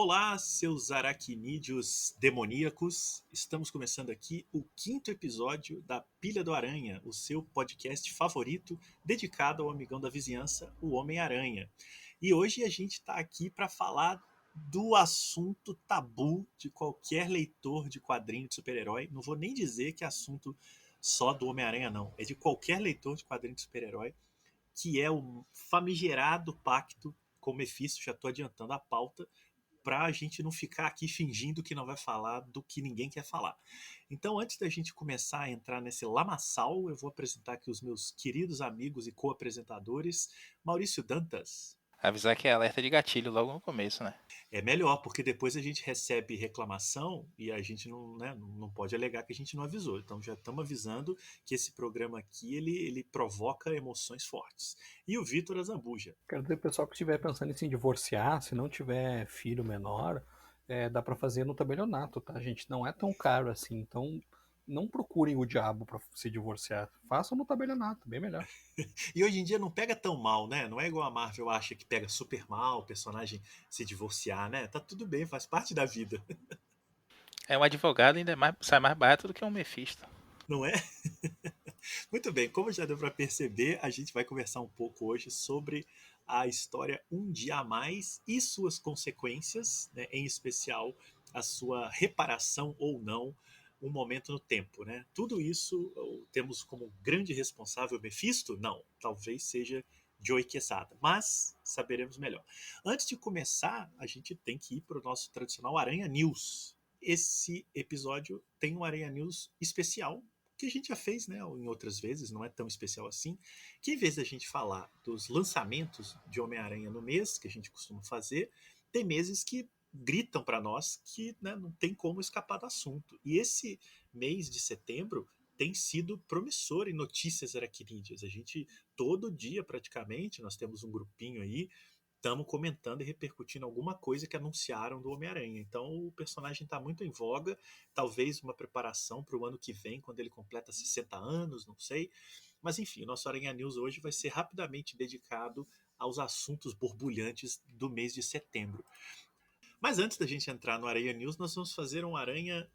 Olá, seus aracnídeos demoníacos. Estamos começando aqui o quinto episódio da Pilha do Aranha, o seu podcast favorito dedicado ao amigão da vizinhança, o Homem-Aranha. E hoje a gente está aqui para falar do assunto tabu de qualquer leitor de quadrinho de super-herói. Não vou nem dizer que é assunto só do Homem-Aranha, não. É de qualquer leitor de quadrinho de super-herói, que é o famigerado pacto com o Mephisto. Já estou adiantando a pauta para a gente não ficar aqui fingindo que não vai falar do que ninguém quer falar. Então, antes da gente começar a entrar nesse lamaçal, eu vou apresentar aqui os meus queridos amigos e co-apresentadores. Maurício Dantas. Avisar que é alerta de gatilho logo no começo, né? É melhor, porque depois a gente recebe reclamação e a gente não, né, não pode alegar que a gente não avisou. Então já estamos avisando que esse programa aqui ele provoca emoções fortes. E o Vitor Azambuja. Quero dizer, o pessoal que estiver pensando em se divorciar, se não tiver filho menor, dá pra fazer no tabelionato, tá, gente? Não é tão caro assim, então não procurem o diabo pra se divorciar. Façam no tabelionato, bem melhor. E hoje em dia não pega tão mal, né? Não é igual a Marvel acha que pega super mal o personagem se divorciar, né? Tá tudo bem, faz parte da vida, É um advogado ainda sai mais barato do que um Mephisto. não é? Muito bem, como já deu para perceber, a gente vai conversar um pouco hoje sobre a história Um Dia a Mais e suas consequências, né? Em especial a sua reparação ou não, um momento no tempo, né? Tudo isso temos como grande responsável Mephisto? Não, talvez seja Joey Quesada, mas saberemos melhor. Antes de começar, a gente tem que ir para o nosso tradicional Aranha News. Esse episódio tem um Aranha News especial que a gente já fez, né, em outras vezes, não é tão especial assim, que em vez da gente falar dos lançamentos de Homem-Aranha no mês, que a gente costuma fazer, tem meses que gritam para nós que, né, não tem como escapar do assunto. E esse mês de setembro tem sido promissor em notícias aracnídeas. A gente, todo dia praticamente, nós temos um grupinho aí, estamos comentando e repercutindo alguma coisa que anunciaram do Homem-Aranha. Então o personagem está muito em voga, talvez uma preparação para o ano que vem, quando ele completa 60 anos, não sei. Mas enfim, o nosso Aranha News hoje vai ser rapidamente dedicado aos assuntos borbulhantes do mês de setembro. Mas antes da gente entrar no Aranha News, nós vamos fazer um Aranha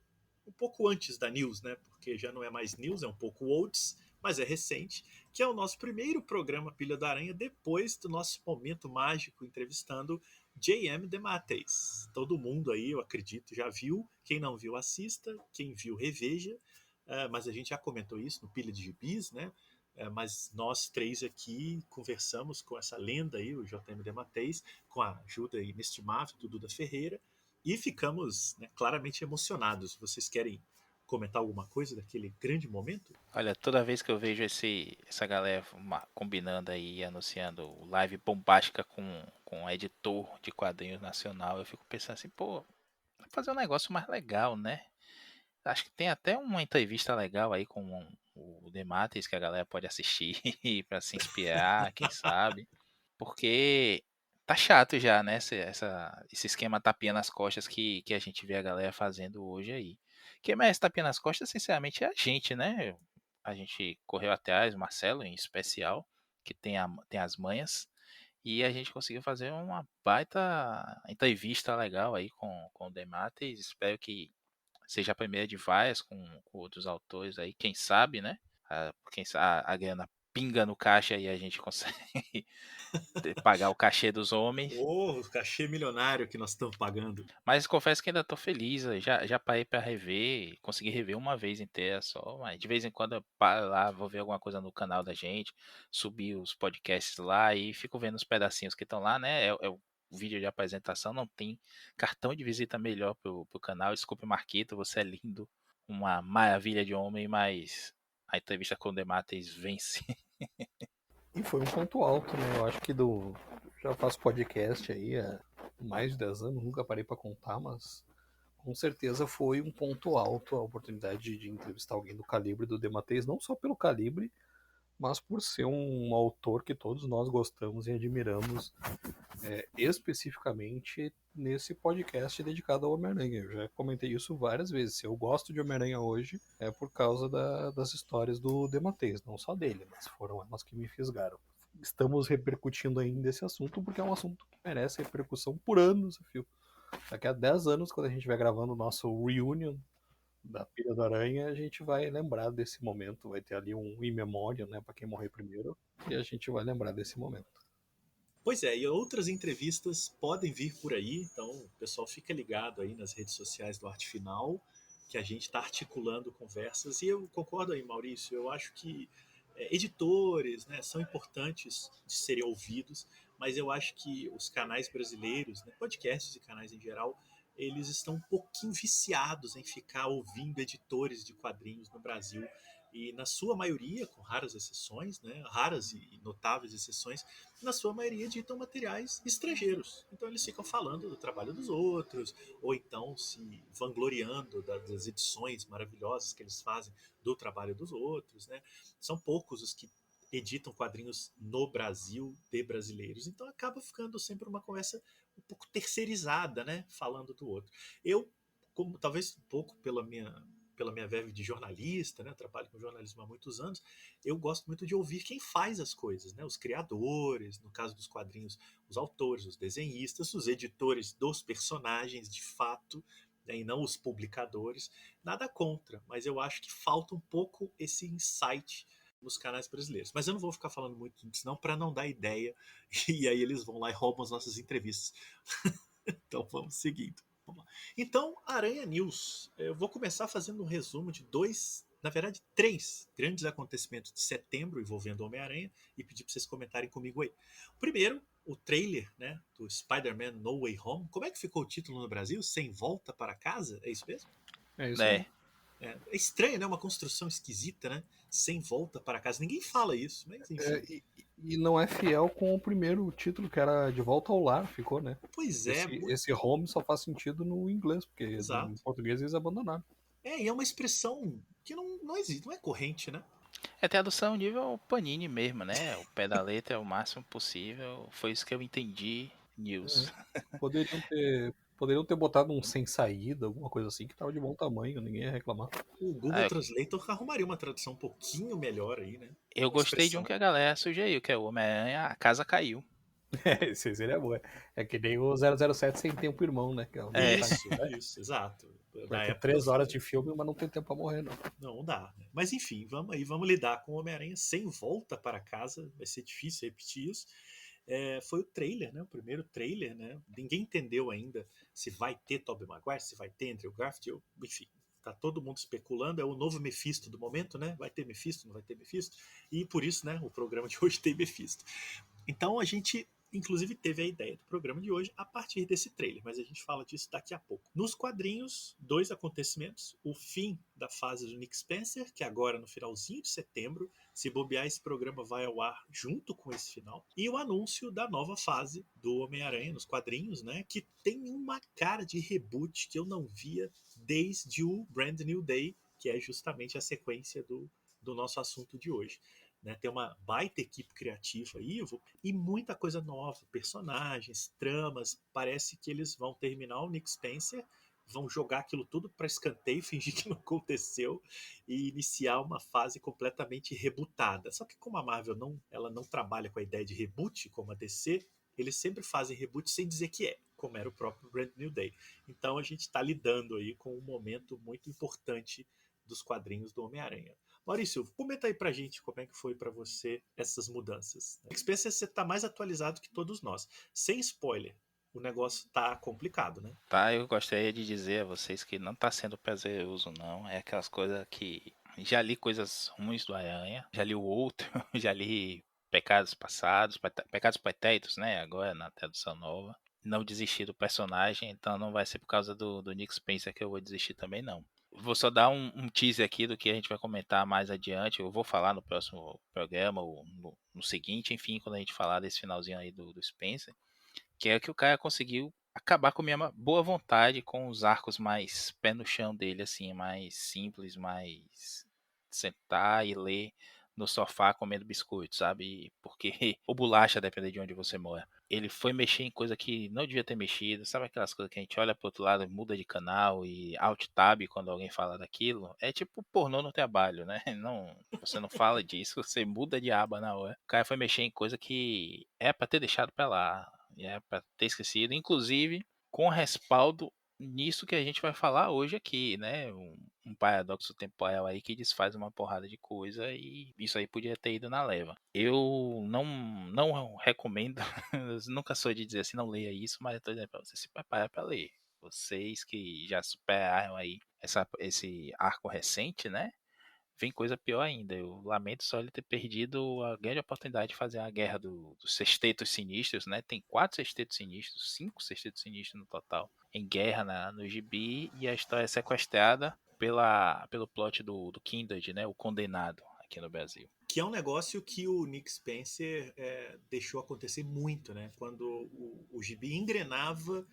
um pouco antes da News, né? Porque já não é mais News, é um pouco olds, mas é recente, que é o nosso primeiro programa Pilha da Aranha depois do nosso momento mágico entrevistando J.M. DeMatteis. Todo mundo aí, eu acredito, já viu. Quem não viu, assista. Quem viu, reveja. Mas a gente já comentou isso no Pilha de Gibis, né? Mas nós três aqui conversamos com essa lenda aí, o J.M. DeMatteis, com a ajuda inestimável do Duda Ferreira, e ficamos, né, claramente emocionados. Vocês querem comentar alguma coisa daquele grande momento? Olha, toda vez que eu vejo essa galera combinando aí, anunciando live bombástica com um editor de quadrinhos nacional, eu fico pensando assim, pô, vai fazer um negócio mais legal, né? Acho que tem até uma entrevista legal aí com o Dematis que a galera pode assistir pra se inspirar, quem sabe. Porque tá chato já, né? Esse esquema tapinha nas costas que a gente vê a galera fazendo hoje aí. Quem merece tapinha nas costas, sinceramente, é a gente, né? A gente correu atrás, o Marcelo em especial, que tem as manhas, e a gente conseguiu fazer uma baita entrevista legal aí com o Demates. Espero que seja a primeira de várias com outros autores aí, quem sabe, né? Quem sabe a grana pinga no caixa e a gente consegue pagar o cachê dos homens. Oh, o cachê milionário que nós estamos pagando. Mas confesso que ainda tô feliz. Já parei pra rever. Consegui rever uma vez inteira só. Mas de vez em quando eu paro lá, vou ver alguma coisa no canal da gente. Subir os podcasts lá e fico vendo os pedacinhos que estão lá, né? É o vídeo de apresentação. Não tem cartão de visita melhor pro canal. Desculpe, Marquito, você é lindo. Uma maravilha de homem, mas a entrevista com o Demates vence. E foi um ponto alto, né? Eu acho que já faço podcast aí há mais de 10 anos, nunca parei pra contar, mas com certeza foi um ponto alto a oportunidade de entrevistar alguém do calibre do Demateis, não só pelo calibre, mas por ser um autor que todos nós gostamos e admiramos, especificamente nesse podcast dedicado ao Homem-Aranha. Eu já comentei isso várias vezes. Se eu gosto de Homem-Aranha hoje, é por causa das histórias do Demateis, não só dele, mas foram elas que me fisgaram. Estamos repercutindo ainda esse assunto porque é um assunto que merece repercussão por anos a fio. Daqui a 10 anos, quando a gente estiver gravando o nosso reunion da Pilha do Aranha, a gente vai lembrar desse momento. Vai ter ali um in memoriam, né, para quem morrer primeiro, e a gente vai lembrar desse momento. Pois é, e outras entrevistas podem vir por aí, então o pessoal fica ligado aí nas redes sociais do Arte Final, que a gente está articulando conversas, e eu concordo aí, Maurício, eu acho que editores, né, são importantes de serem ouvidos, mas eu acho que os canais brasileiros, né, podcasts e canais em geral, eles estão um pouquinho viciados em ficar ouvindo editores de quadrinhos no Brasil, e na sua maioria, com raras exceções, né, raras e notáveis exceções, na sua maioria editam materiais estrangeiros. Então eles ficam falando do trabalho dos outros, ou então se vangloriando das edições maravilhosas que eles fazem do trabalho dos outros, né? São poucos os que editam quadrinhos no Brasil de brasileiros. Então acaba ficando sempre uma conversa um pouco terceirizada, né? Falando do outro. Eu, como talvez um pouco pela minha verve de jornalista, né? Trabalho com jornalismo há muitos anos, eu gosto muito de ouvir quem faz as coisas, né? Os criadores, no caso dos quadrinhos, os autores, os desenhistas, os editores dos personagens de fato, né? E não os publicadores. Nada contra, mas eu acho que falta um pouco esse insight nos canais brasileiros. Mas eu não vou ficar falando muito disso, não, para não dar ideia, e aí eles vão lá e roubam as nossas entrevistas. Então vamos seguindo. Vamos lá. Então, Aranha News. Eu vou começar fazendo um resumo de dois, na verdade, três grandes acontecimentos de setembro envolvendo o Homem-Aranha e pedir para vocês comentarem comigo aí. O primeiro, o trailer, né, do Spider-Man No Way Home. Como é que ficou o título no Brasil? Sem Volta para Casa? É isso mesmo? É isso aí. É, É estranho, né? Uma construção esquisita, né? Sem volta para casa. Ninguém fala isso, mas enfim. E não é fiel com o primeiro título, que era De Volta ao Lar, ficou, né? Pois é, Esse home só faz sentido no inglês, porque em exato. português eles abandonaram. E é uma expressão que não existe, não é corrente, né? é tradução nível Panini mesmo, né? O pé da letra é o máximo possível. Foi isso que eu entendi, É. news. Poderiam ter botado um sem saída, alguma coisa assim, que tava de bom tamanho, ninguém ia reclamar. O Google Ah, Translator arrumaria uma tradução um pouquinho melhor aí, né? eu Uma gostei de um expressão. que a galera sugeriu, que é o Homem-Aranha, a casa caiu. Esse seria bom. É que nem o 007 sem tempo irmão, né? Que é o É, isso, exato. vai Na ter época 3 horas foi. de filme, mas não tem tempo pra morrer, não. Não dá, né? Mas enfim, vamos aí, vamos lidar com o Homem-Aranha sem volta para casa. Vai ser difícil repetir isso. Foi o trailer, né? O primeiro trailer, né? Ninguém entendeu ainda se vai ter Tobey Maguire, se vai ter Andrew Garfield, enfim. Tá todo mundo especulando, é o novo Mephisto do momento, né? Vai ter Mephisto, não vai ter Mephisto? E por isso, né, o programa de hoje tem Mephisto. Então a gente, inclusive, teve a ideia do programa de hoje a partir desse trailer, mas a gente fala disso daqui a pouco. Nos quadrinhos, dois acontecimentos: o fim da fase do Nick Spencer, que agora no finalzinho de setembro, se bobear, esse programa vai ao ar junto com esse final, e o anúncio da nova fase do Homem-Aranha nos quadrinhos, né, que tem uma cara de reboot que eu não via desde o Brand New Day, que é justamente a sequência do nosso assunto de hoje. Né? Tem uma baita equipe criativa aí, Ivo, e muita coisa nova, personagens, tramas. Parece que eles vão terminar o Nick Spencer, vão jogar aquilo tudo para escanteio, fingir que não aconteceu e iniciar uma fase completamente rebootada. Só que como a Marvel ela não trabalha com a ideia de reboot como a DC, eles sempre fazem reboot sem dizer que é, como era o próprio Brand New Day. Então a gente está lidando aí com um momento muito importante dos quadrinhos do Homem-Aranha. Maurício, comenta aí pra gente como é que foi pra você essas mudanças. Spencer, você tá mais atualizado que todos nós. Sem spoiler, o negócio tá complicado, né? tá, eu gostaria de dizer a vocês que não tá sendo prazeroso, não. É aquelas coisas que. Já li coisas ruins do Aranha, já li o outro, já li Pecados Passados, Pecados Pretéritos, né? Agora na tradução nova. Não desisti do personagem, então não vai ser por causa do Nick Spencer que eu vou desistir também, não. Vou só dar um teaser aqui do que a gente vai comentar mais adiante. Eu vou falar no próximo programa, ou no seguinte, enfim, quando a gente falar desse finalzinho aí do Spencer. Que é que o cara conseguiu acabar com a minha boa vontade com os arcos mais pé no chão dele, assim, mais simples, mais sentar e ler no sofá comendo biscoito, sabe? Porque o bolacha, depende de onde você mora. Ele foi mexer em coisa que não devia ter mexido, sabe aquelas coisas que a gente olha pro outro lado, muda de canal e alt tab quando alguém fala daquilo? É tipo pornô no trabalho, né? Não, você não fala disso, você muda de aba na hora. O cara foi mexer em coisa que é pra ter deixado pra lá, é pra ter esquecido. Inclusive, com respaldo nisso que a gente vai falar hoje aqui, né? Um paradoxo temporal aí que desfaz uma porrada de coisa e isso aí podia ter ido na leva. Eu não recomendo, eu nunca sou de dizer assim, não leia isso, mas eu tô dizendo pra você se preparar para ler. Vocês que já superaram aí esse arco recente, né? Vem coisa pior ainda. Eu lamento só ele ter perdido a grande oportunidade de fazer a guerra dos sextetos sinistros, né? Tem 4 sextetos sinistros, 5 sextetos sinistros no total, em guerra no gibi, e a história é sequestrada pelo plot do Kindred, né? O Condenado, aqui no Brasil. Que é um negócio que o Nick Spencer deixou acontecer muito, né? Quando o gibi engrenava.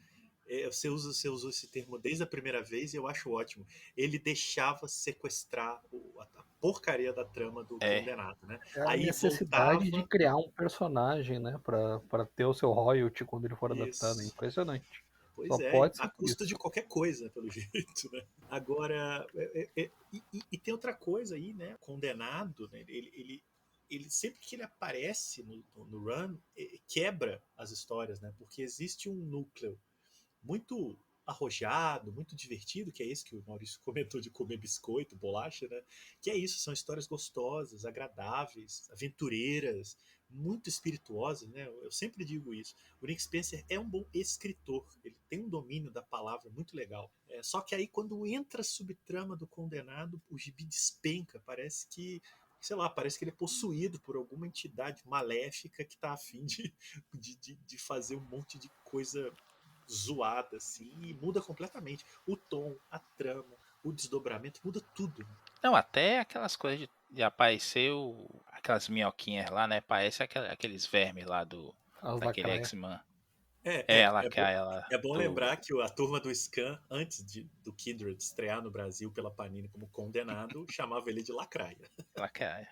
Você usou esse termo desde a primeira vez e eu acho ótimo. Ele deixava sequestrar a porcaria da trama do É, condenado, né? É a Aí necessidade de voltava. criar um personagem, né, pra ter o seu royalty quando ele for adaptado. É Isso. impressionante. Só Pois é, pode a ser por custa de isso. qualquer coisa, pelo jeito, né? Agora, e tem outra coisa aí, né? Condenado, né? Ele sempre que ele aparece no run, quebra as histórias, né? Porque existe um núcleo muito arrojado, muito divertido, que é esse que o Maurício comentou de comer biscoito, bolacha, né? Que é isso, são histórias gostosas, agradáveis, aventureiras, muito espirituosas, né? Eu sempre digo isso. O Nick Spencer é um bom escritor, ele tem um domínio da palavra muito legal. Só que aí quando entra a subtrama do condenado, o gibi despenca, parece que sei lá, parece que ele é possuído por alguma entidade maléfica que está afim de fazer um monte de coisa zoada, assim, e muda completamente. O tom, a trama, o desdobramento, muda tudo. não, até aquelas coisas de aparecer aquelas minhoquinhas lá, né? Parece aqueles vermes lá As daquele lacraia. X-Men. É, É, é, ela é, bom, cai, ela é bom do. lembrar que a turma do Scan, antes do Kindred estrear no Brasil pela Panini como condenado, chamava ele de Lacraia. Ela cai.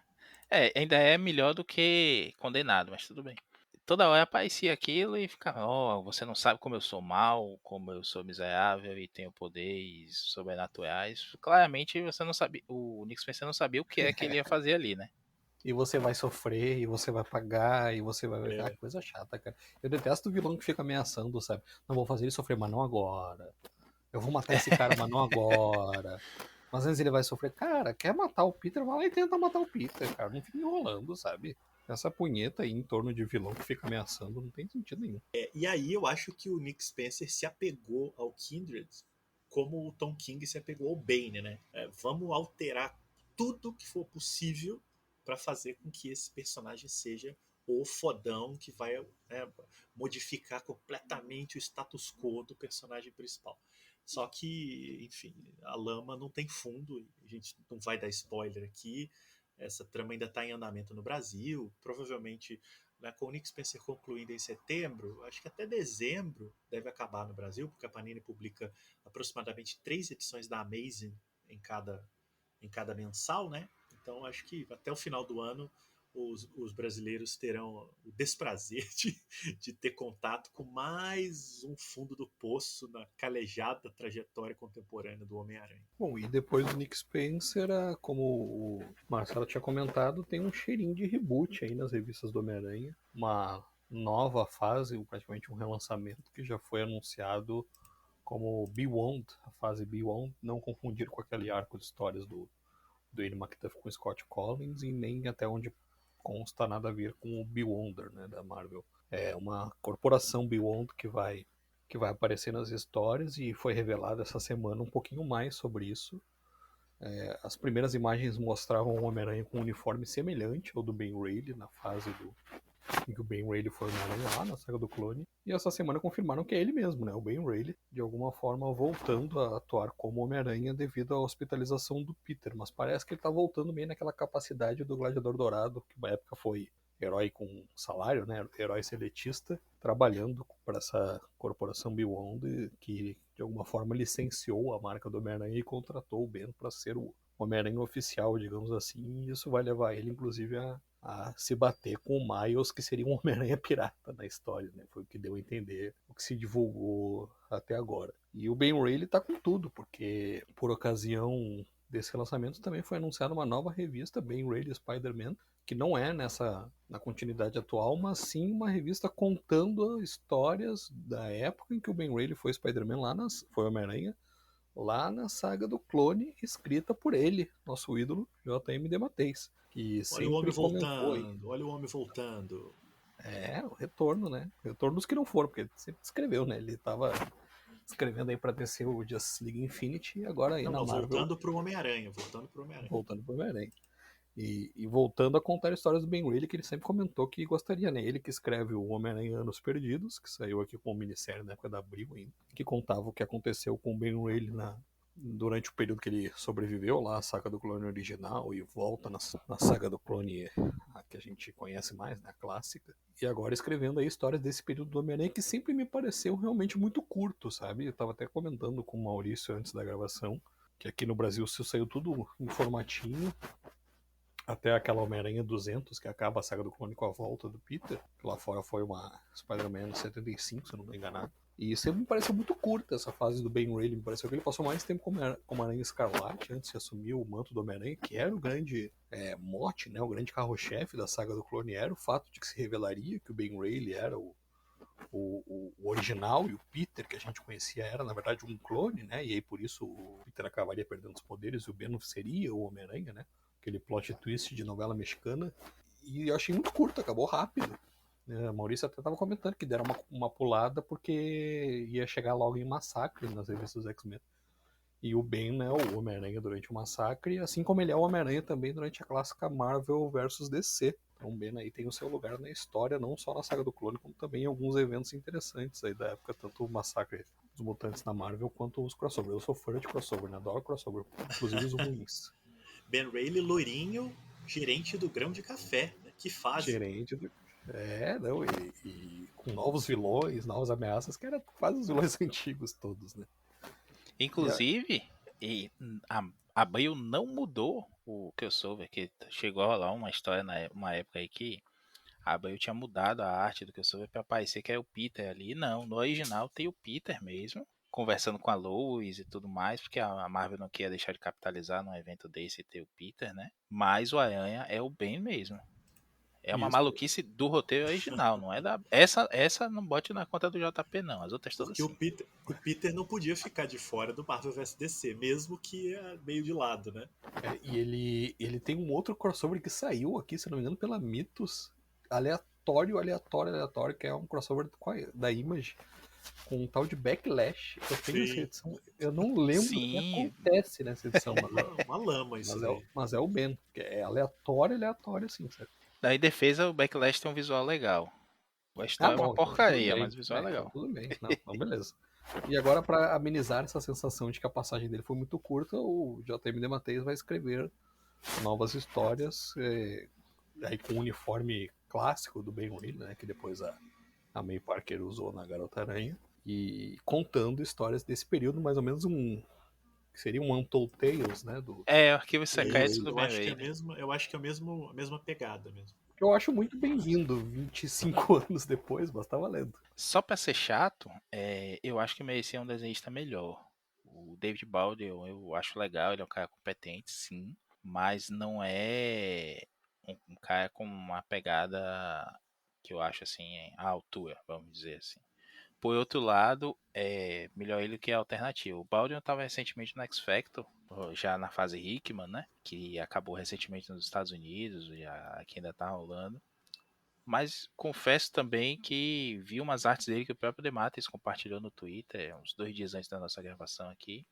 Ainda é melhor do que condenado, mas tudo bem. Toda hora aparecia aquilo e ficava, ó, você não sabe como eu sou mal, como eu sou miserável e tenho poderes sobrenaturais. Claramente você não sabia, o Nick Spencer não sabia o que é que ele ia fazer ali, né? E você vai sofrer, e você vai pagar, e você vai. Ah, É, coisa chata, cara. Eu detesto o vilão que fica ameaçando, sabe? Não vou fazer ele sofrer, mas não agora. Eu vou matar esse cara, mas não agora. Mas antes ele vai sofrer. Cara, quer matar o Peter? Vai lá e tenta matar o Peter, cara. Não fica enrolando, sabe? Essa punheta aí em torno de vilão que fica ameaçando não tem sentido nenhum. e aí eu acho que o Nick Spencer se apegou ao Kindred como o Tom King se apegou ao Bane, né? Vamos alterar tudo que for possível para fazer com que esse personagem seja o fodão que vai, né, modificar completamente o status quo do personagem principal. Só que, enfim, a lama não tem fundo, a gente não vai dar spoiler aqui. Essa trama ainda está em andamento no Brasil, provavelmente, né, com o Nick Spencer concluindo em setembro, acho que até dezembro deve acabar no Brasil, porque a Panini publica aproximadamente 3 edições da Amazing em cada mensal, né? Então acho que até o final do ano os brasileiros terão o desprazer de ter contato com mais um fundo do poço na calejada trajetória contemporânea do Homem-Aranha. Bom, e depois do Nick Spencer, como o Marcelo tinha comentado, tem um cheirinho de reboot aí nas revistas do Homem-Aranha. Uma nova fase, praticamente um relançamento que já foi anunciado como Beyond, a fase Beyond, não confundir com aquele arco de histórias do Ian McDuff com Scott Collins e nem até onde consta nada a ver com o Beyonder, né, da Marvel. É uma corporação Beyond que vai aparecer nas histórias e foi revelado essa semana um pouquinho mais sobre isso. As primeiras imagens mostravam o Homem-Aranha com um uniforme semelhante ao do Ben Reilly na fase em que o Ben Reilly foi Homem-Aranha lá na saga do clone. E essa semana confirmaram que é ele mesmo, né? O Ben Reilly, de alguma forma voltando a atuar como Homem-Aranha devido à hospitalização do Peter. Mas parece que ele tá voltando meio naquela capacidade do Gladiador Dourado, que na época foi herói com salário, né? Herói seletista, trabalhando para essa corporação Beyond que de alguma forma licenciou a marca do Homem-Aranha e contratou o Ben para ser o Homem-Aranha oficial, digamos assim, e isso vai levar ele, inclusive, a se bater com o Miles, que seria um Homem-Aranha pirata na história, né? Foi o que deu a entender, o que se divulgou até agora. E o Ben Reilly tá com tudo, porque por ocasião desse relançamento também foi anunciada uma nova revista, Ben Reilly Spider-Man, que não é na continuidade atual, mas sim uma revista contando histórias da época em que o Ben Reilly foi Spider-Man foi Homem-Aranha, lá na saga do Clone, escrita por ele, nosso ídolo, J.M. DeMatteis, que Olha o homem sempre comentou aí. voltando, olha o homem voltando. É, o retorno, né? Retorno dos que não foram, porque ele sempre escreveu, né? Ele tava escrevendo aí pra descer o Justice League Infinity e agora aí Não, na não, Marvel, voltando pro Homem-Aranha, voltando pro Homem-Aranha. voltando pro Homem-Aranha. E voltando a contar histórias do Ben Reilly, que ele sempre comentou que gostaria, né? Ele que escreve o Homem-Aranha Anos Perdidos, que saiu aqui como minissérie na época da Abril ainda, que contava o que aconteceu com o Ben Reilly durante o período que ele sobreviveu lá, a saga do clone original, e volta na saga do clone a que a gente conhece mais, né? A clássica. E agora escrevendo aí histórias desse período do Homem-Aranha que sempre me pareceu realmente muito curto, sabe? Eu tava até comentando com o Maurício antes da gravação, que aqui no Brasil saiu tudo em formatinho, até aquela Homem-Aranha 200, que acaba a saga do clone com a volta do Peter. Que lá fora foi uma Spider-Man 75, se eu não me engano. E sempre me pareceu muito curta essa fase do Ben Reilly. Me pareceu que ele passou mais tempo como Aranha Escarlate antes de assumir o manto do Homem-Aranha, que era o grande mote, né, o grande carro-chefe da saga do clone. Era o fato de que se revelaria que o Ben Reilly era o original, e o Peter que a gente conhecia era na verdade um clone, né? E aí por isso o Peter acabaria perdendo os poderes e o Ben seria o Homem-Aranha, né? Aquele plot twist de novela mexicana. E eu achei muito curto, acabou rápido. A Maurício até estava comentando que deram uma pulada porque ia chegar logo em Massacre nas revistas dos X-Men. E o Ben, né, o Homem-Aranha durante o Massacre, assim como ele é o Homem-Aranha também durante a clássica Marvel vs DC. Então o Ben aí tem o seu lugar na história, não só na saga do clone, como também em alguns eventos interessantes aí da época, tanto o Massacre dos Mutantes na Marvel quanto os crossovers. Eu sou fã de crossover, né? Adoro crossover, inclusive os ruins. Ben Reilly, loirinho, gerente do grão de café. Né? Que fase. Gerente do... não, e com novos vilões, novas ameaças, que era quase os vilões antigos todos, né? Inclusive, e a Abril não mudou o crossover, que chegou a rolar uma história uma época aí que a Abril tinha mudado a arte do crossover pra parecer que era o Peter ali. Não, no original tem o Peter mesmo, conversando com a Lois e tudo mais, porque a Marvel não queria deixar de capitalizar num evento desse e ter o Peter, né? Mas o Aranha é o Ben mesmo. É uma Isso. maluquice do roteiro original, não é da. Essa não bote na conta do JP, não. As outras todas Porque sim. O Peter não podia ficar de fora do Marvel vs DC, mesmo que meio de lado, né? E ele tem um outro crossover que saiu aqui, se não me engano, pela Mythos. Aleatório, que é um crossover da Image com um tal de Backlash. Eu tenho essa Sim. edição, eu não lembro o que Sim, acontece nessa edição, Uma lama isso daí. mas é o Ben, que é aleatório assim, sabe? daí defesa, o Backlash tem um visual legal. A Ah, história é uma não, então tudo porcaria, bem. mas o visual é Então legal. tudo bem. Não, então beleza. E agora, para amenizar essa sensação de que a passagem dele foi muito curta, o J.M. DeMatteis vai escrever novas histórias, aí com o uniforme clássico do Ben Reilly, né, que depois a May Parker usou na Garota Aranha, e contando histórias desse período, mais ou menos que seria um Untold Tales, né, do É, Arquivos Ben Secretos Reilly. do Eu Ben acho que é a Reilly. mesma, eu acho que é a mesma pegada mesmo. Que eu acho muito bem-vindo, 25 anos depois, mas tá valendo. Só pra ser chato, eu acho que merecia um desenhista melhor. O David Balde eu acho legal, ele é um cara competente, sim, mas não é um cara com uma pegada que eu acho assim, à altura, vamos dizer assim. Por outro lado, é melhor ele que a alternativa. O Baldwin estava recentemente no X Factor, já na fase Hickman, né? Que acabou recentemente nos Estados Unidos, e aqui ainda tá rolando. Mas confesso também que vi umas artes dele que o próprio Dematis compartilhou no Twitter, uns 2 dias antes da nossa gravação aqui,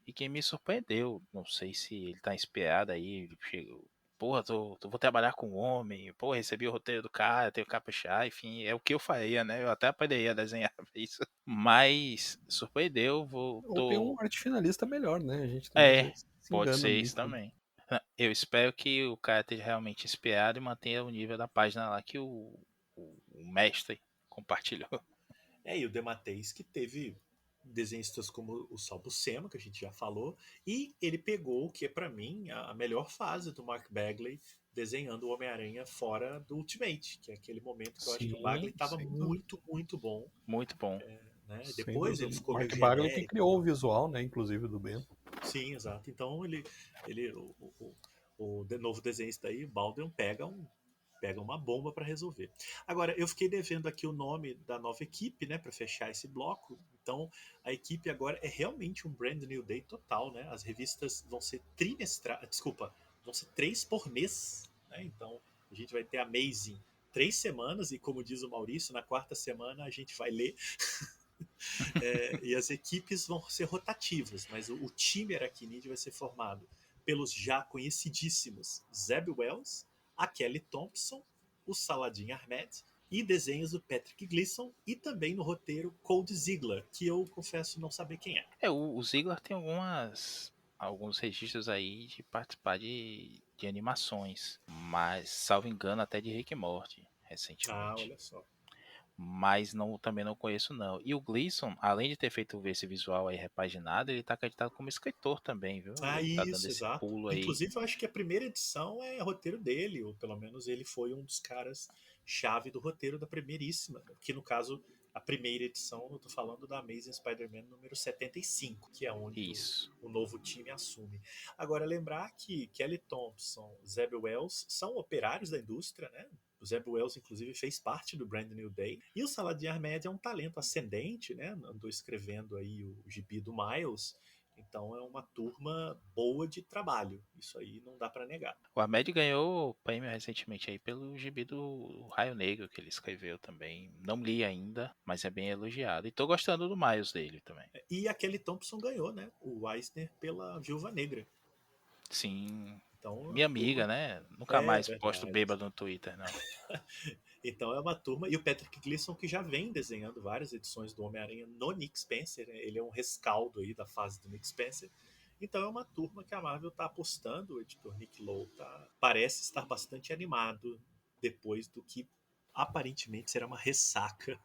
e que me surpreendeu. Não sei se ele tá inspirado aí, chegou, porra, vou trabalhar com um homem, porra, recebi o roteiro do cara, tenho que caprichar, enfim, é o que eu faria, né? Eu até aprenderia a desenhar isso. Mas surpreendeu, Ou tem um arte finalista melhor, né? A gente também às É, vezes se pode engana ser isso muito. também. Eu espero que o cara esteja realmente inspirado e mantenha o nível da página lá que o mestre compartilhou. E o Demateis que teve desenhistas como o Sal Buscema, que a gente já falou, e ele pegou o que é para mim a melhor fase do Mark Bagley desenhando o Homem-Aranha fora do Ultimate, que é aquele momento que eu acho que o Bagley Sim, estava sem dúvida. muito, muito bom. Muito bom. né? Sem Depois dúvida. ele ficou meio Mark Bagley que genérico. criou o visual, né? Inclusive do Ben. Sim, exato. Então o novo desenhista aí, Baldwin, pega uma bomba para resolver. Agora, eu fiquei devendo aqui o nome da nova equipe, né, para fechar esse bloco. Então, a equipe agora é realmente um Brand New Day total, né? As revistas vão ser vão ser 3 por mês, né? Então, a gente vai ter Amazing 3 semanas e, como diz o Maurício, na quarta semana a gente vai ler. E as equipes vão ser rotativas, mas o time Arachnid vai ser formado pelos já conhecidíssimos Zeb Wells, a Kelly Thompson, o Saladin Ahmed e desenhos do Patrick Gleason e também no roteiro Cold Ziegler, que eu confesso não saber quem é. O Ziegler tem alguns registros aí de participar de animações, mas, salvo engano, até de Rick e Morty, Ah, recentemente. olha só. Mas também não conheço não. E o Gleason, além de ter feito esse visual aí repaginado, ele tá acreditado como escritor também, viu? Ah, Ele tá dando isso, esse exato. pulo aí. Inclusive, eu acho que a primeira edição é roteiro dele, ou pelo menos ele foi um dos caras chave do roteiro da primeiríssima, que no caso, a primeira edição, eu tô falando da Amazing Spider-Man número 75, que é onde Isso. o novo time assume. Agora, lembrar que Kelly Thompson, Zeb Wells são operários da indústria, né? O Zeb Wells, inclusive, fez parte do Brand New Day. E o Saladin Ahmed é um talento ascendente, né? Andou escrevendo aí o gibi do Miles. Então é uma turma boa de trabalho. Isso aí não dá para negar. O Ahmed ganhou o prêmio recentemente aí pelo gibi do Raio Negro que ele escreveu também. Não li ainda, mas é bem elogiado. E tô gostando do Miles dele também. E a Kelly Thompson ganhou, né? O Eisner pela Viúva Negra. Sim, Então é uma minha amiga, turma. né? Nunca É mais posto verdade. bêbado no Twitter, não. Então é uma turma. E o Patrick Gleason, que já vem desenhando várias edições do Homem-Aranha no Nick Spencer, né? Ele é um rescaldo aí da fase do Nick Spencer. Então é uma turma que a Marvel está apostando. O editor Nick Lowe parece estar bastante animado depois do que aparentemente será uma ressaca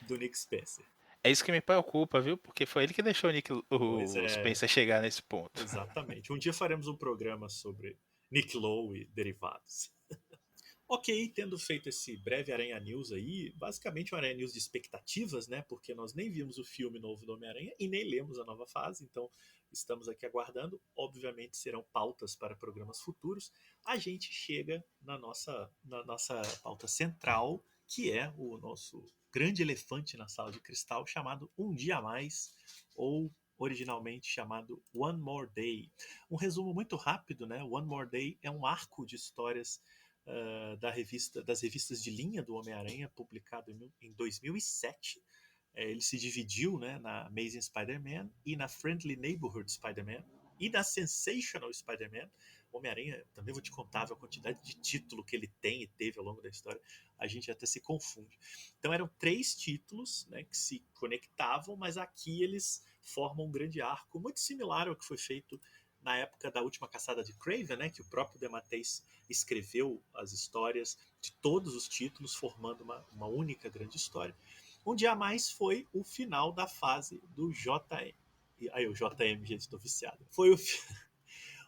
do Nick Spencer. É isso que me preocupa, viu? Porque foi ele que deixou Pois o é, Spencer chegar nesse ponto. exatamente. Um dia faremos um programa sobre Nick Lowe e derivados. Ok, tendo feito esse breve Aranha News aí, basicamente um Aranha News de expectativas, né? Porque nós nem vimos o filme novo do Homem-Aranha e nem lemos a nova fase, então estamos aqui aguardando. Obviamente serão pautas para programas futuros. A gente chega na nossa pauta central, que é o nosso grande elefante na sala de cristal, chamado Um Dia a Mais, ou originalmente chamado One More Day. Um resumo muito rápido, né? One More Day é um arco de histórias das revistas de linha do Homem-Aranha, publicado em 2007. Ele se dividiu, né, na Amazing Spider-Man e na Friendly Neighborhood Spider-Man e na Sensational Spider-Man. Homem-Aranha, também vou te contar a quantidade de título que ele tem e teve ao longo da história, a gente até se confunde. Então eram 3 títulos, né, que se conectavam, mas aqui eles formam um grande arco, muito similar ao que foi feito na época da última caçada de Kraven, né, que o próprio DeMatteis escreveu as histórias de todos os títulos, formando uma única grande história. Um dia a mais foi o final da fase do JM. Aí o JM, gente, estou viciado.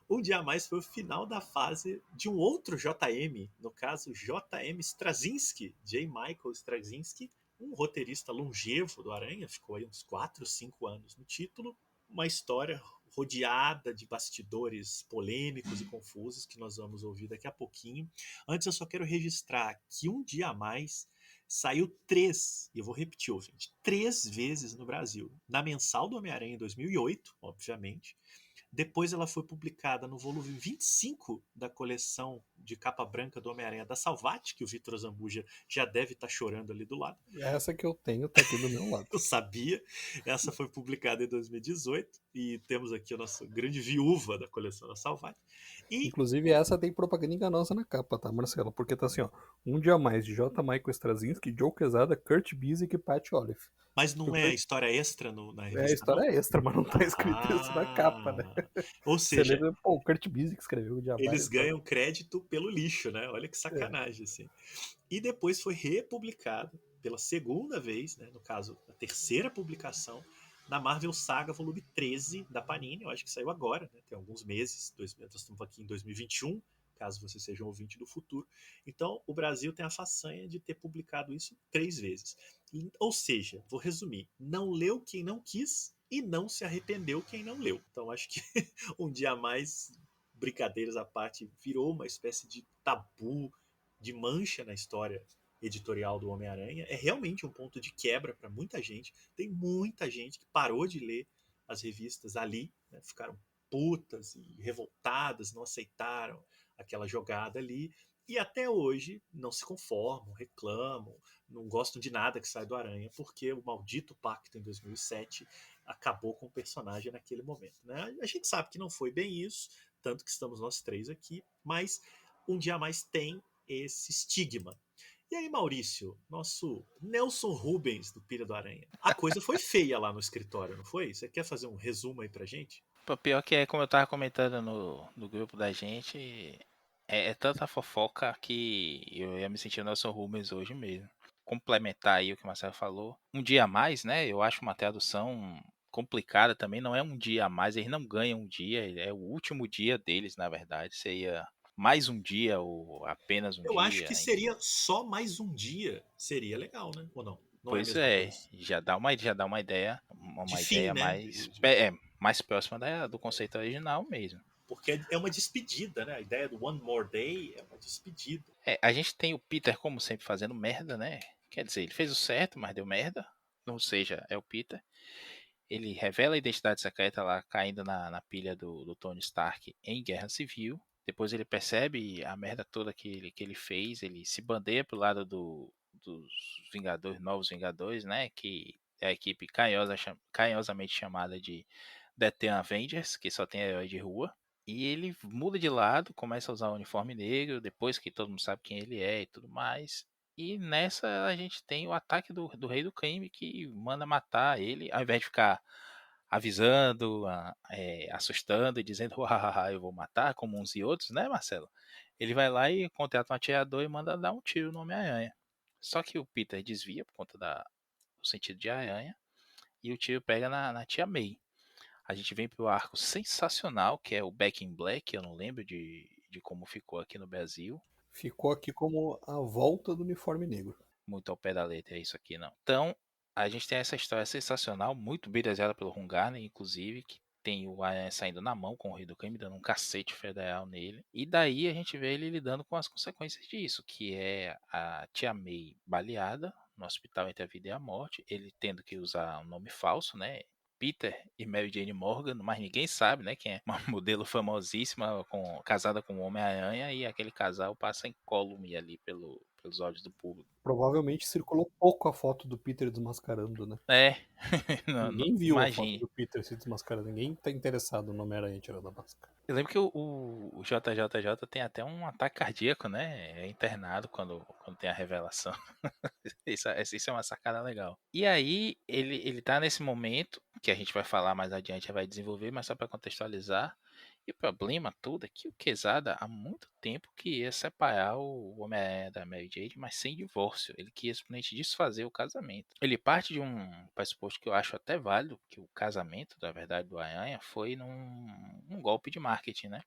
Um dia a mais foi o final da fase de um outro JM, no caso JM Straczynski, J. Michael Straczynski, um roteirista longevo do Aranha, ficou aí uns 4, 5 anos no título, uma história rodeada de bastidores polêmicos e confusos que nós vamos ouvir daqui a pouquinho. Antes eu só quero registrar que Um Dia a Mais saiu 3, e eu vou repetir, ouvinte, 3 vezes no Brasil. Na mensal do Homem-Aranha em 2008, obviamente. Depois ela foi publicada no volume 25 da coleção de capa branca do Homem-Aranha da Salvat, que o Vitor Zambuja já deve estar chorando ali do lado. Essa que eu tenho tá aqui do meu lado. Eu sabia. Essa foi publicada em 2018 e temos aqui a nossa grande viúva da coleção da Salvat. E Inclusive, essa tem propaganda enganosa na capa, tá, Marcelo? Porque tá assim, ó. Um dia a mais de J. Michael Straczynski, Joe Quesada, Kurt Busiek e Pat Olive. mas não O é Kurt... história extra na É, a revista, história não? é extra, mas não tá escrito isso na capa, né? Ah, ou Você lê, seja, pô, o Kurt Busiek escreveu o dia a eles mais, tá? ganham crédito pelo lixo, né? Olha que É. sacanagem, assim. E depois foi republicado pela segunda vez, né? No caso, a terceira publicação, na Marvel Saga volume 13 da Panini. Eu acho que saiu agora, né? Tem alguns meses. Nós estamos aqui em 2021. caso você seja um ouvinte do futuro. Então, o Brasil tem a façanha de ter publicado isso 3 vezes. Ou seja, vou resumir: não leu quem não quis e não se arrependeu quem não leu. Então, acho que um dia a mais, brincadeiras à parte, virou uma espécie de tabu, de mancha na história editorial do Homem-Aranha. É realmente um ponto de quebra para muita gente. Tem muita gente que parou de ler as revistas ali, né, ficaram putas e revoltadas, não aceitaram aquela jogada ali. E até hoje não se conformam, reclamam, não gostam de nada que sai do Aranha, porque o maldito pacto em 2007 acabou com o personagem naquele momento. Né? A gente sabe que não foi bem isso, tanto que estamos nós três aqui, mas um dia a mais tem esse estigma. E aí, Maurício, nosso Nelson Rubens do Pilha do Aranha. A coisa foi feia lá no escritório, não foi? Você quer fazer um resumo aí pra gente? Pô, pior que é como eu tava comentando no grupo da gente, é tanta fofoca que eu ia me sentir o Nelson Rubens hoje mesmo. Complementar aí o que o Marcelo falou. Um dia a mais, né? Eu acho uma tradução complicada também. Não é um dia a mais, eles não ganham um dia, é o último dia deles, na verdade. Seria mais um dia ou apenas um Eu acho dia, que enfim. seria só mais um dia. Seria legal, né? Ou não? Não é a Pois mesma é, coisa. já dá De uma fim, ideia né? mais próxima do conceito original mesmo. Porque é uma despedida, né? A ideia do One More Day é uma despedida. É, a gente tem o Peter, como sempre, fazendo merda, né? Quer dizer, ele fez o certo, mas deu merda. Ou seja, é o Peter. Ele revela a identidade secreta lá, caindo na pilha do Tony Stark em Guerra Civil. Depois ele percebe a merda toda que ele fez. Ele se bandeia pro lado dos Vingadores, Novos Vingadores, né? Que é a equipe carinhosamente chamada de The Ten Avengers, que só tem herói de rua. E ele muda de lado, começa a usar o uniforme negro, depois que todo mundo sabe quem ele é e tudo mais. E nessa a gente tem o ataque do Rei do Crime, que manda matar ele, ao invés de ficar avisando, assustando e dizendo, hahaha, eu vou matar, como uns e outros, né, Marcelo? Ele vai lá e contrata um atirador e manda dar um tiro no Homem-Aranha. Só que o Peter desvia por conta do sentido de aranha e o tiro pega na tia May. A gente vem pro arco sensacional, que é o Back in Black, eu não lembro de como ficou aqui no Brasil. Ficou aqui como a volta do uniforme negro. Muito ao pé da letra, é isso aqui não. Então, a gente tem essa história sensacional, muito bem desenhada pelo Hungarner, inclusive, que tem o Aranha saindo na mão com o Rei do Crime, dando um cacete federal nele. E daí a gente vê ele lidando com as consequências disso, que é a tia May baleada no hospital entre a vida e a morte, ele tendo que usar um nome falso, né? Peter e Mary Jane Morgan, mas ninguém sabe, né, quem é uma modelo famosíssima, casada com o Homem-Aranha, e aquele casal passa incólume ali pelos olhos do público. Provavelmente circulou pouco a foto do Peter desmascarando, né? É, Ninguém viu a foto imagine. do Peter se desmascarando. Ninguém tá interessado no Homem-Aranha tirando a máscara. Eu lembro que o JJJ tem até um ataque cardíaco, né? É internado quando tem a revelação. Isso é uma sacada legal. E aí, ele tá nesse momento, que a gente vai falar mais adiante, vai desenvolver, mas só para contextualizar. E o problema todo é que o Quesada há muito tempo queria separar o Homem-Aranha da Mary Jane, mas sem divórcio. Ele queria simplesmente desfazer o casamento. Ele parte de um pressuposto que eu acho até válido, que o casamento, na verdade, do Aranha foi um golpe de marketing, né?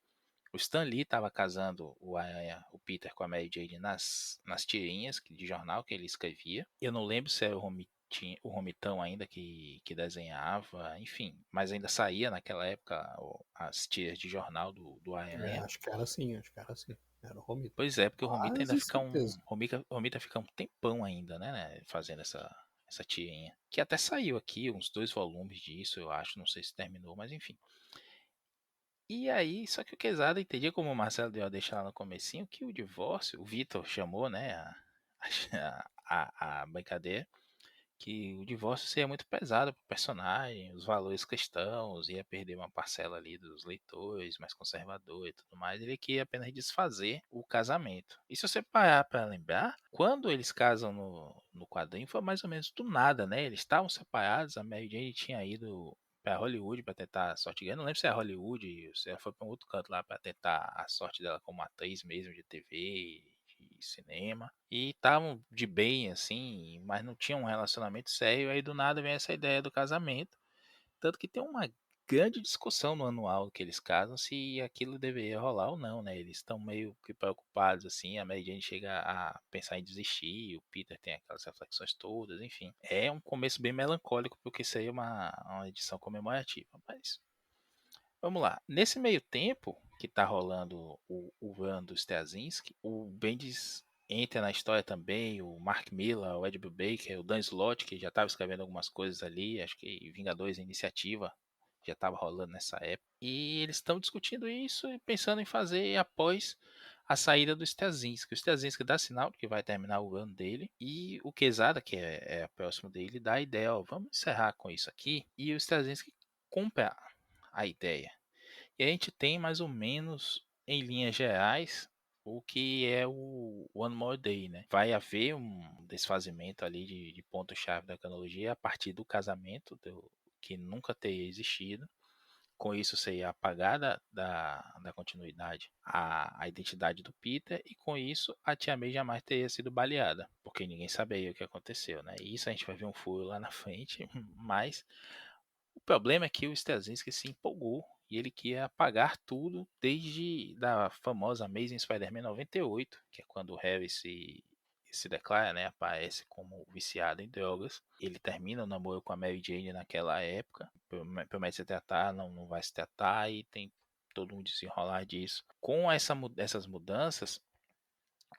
O Stan Lee estava casando o Aranha, o Peter com a Mary Jane nas tirinhas de jornal que ele escrevia. Eu não lembro se era o Romitão ainda que desenhava, enfim, mas ainda saía naquela época as tiras de jornal do É, Aranha. acho que era assim, acho que era assim. Era o Romita. Pois é, porque o Romita ainda Quase fica certeza. Romita fica um tempão ainda, né, fazendo essa tirinha. Que até saiu aqui, uns 2 volumes disso, eu acho, não sei se terminou, mas enfim. E aí, só que o Quesada entendia, como o Marcelo deu a deixar lá no comecinho, que o divórcio, o Vitor chamou, né, a brincadeira, que o divórcio seria muito pesado pro personagem, os valores cristãos, ia perder uma parcela ali dos leitores, mais conservador e tudo mais, ele queria apenas desfazer o casamento. E se você parar para lembrar, quando eles casam no quadrinho, foi mais ou menos do nada, né, eles estavam separados, a Mary Jane tinha ido para Hollywood para tentar a sorte ganhar. Não lembro se é Hollywood, se ela foi para um outro canto lá para tentar a sorte dela como atriz mesmo de TV, de cinema. E estavam de bem assim, mas não tinham um relacionamento sério. Aí do nada vem essa ideia do casamento. Tanto que tem grande discussão no anual que eles casam se aquilo deveria rolar ou não, né? Eles estão meio que preocupados, assim, a Mary Jane chega a pensar em desistir, o Peter tem aquelas reflexões todas, enfim. É um começo bem melancólico, porque isso aí é uma edição comemorativa, mas vamos lá. Nesse meio tempo que tá rolando o run do Straczynski, o Bendis entra na história também, o Mark Millar, o Ed Brubaker, o Dan Slott, que já estava escrevendo algumas coisas ali, acho que Vingadores Iniciativa já estava rolando nessa época. E eles estão discutindo isso e pensando em fazer após a saída do Straczynski. O Straczynski dá sinal de que vai terminar o ano dele e o Quesada, que é próximo dele, dá a ideia, ó, vamos encerrar com isso aqui. E o Straczynski compra a ideia. E a gente tem mais ou menos, em linhas gerais, o que é o One More Day, né? Vai haver um desfazimento ali de ponto-chave da cronologia a partir do casamento, que nunca teria existido. Com isso seria apagada da continuidade a identidade do Peter, e com isso a Tia May jamais teria sido baleada, porque ninguém sabia o que aconteceu, né? E isso a gente vai ver um furo lá na frente, mas o problema é que o Straczynski se empolgou e ele queria apagar tudo desde da famosa Amazing Spider-Man 98, que é quando o Harry se declara, né, aparece como viciado em drogas. Ele termina o namoro com a Mary Jane naquela época, promete se tratar, não vai se tratar e tem todo um desenrolar disso. Com essas mudanças,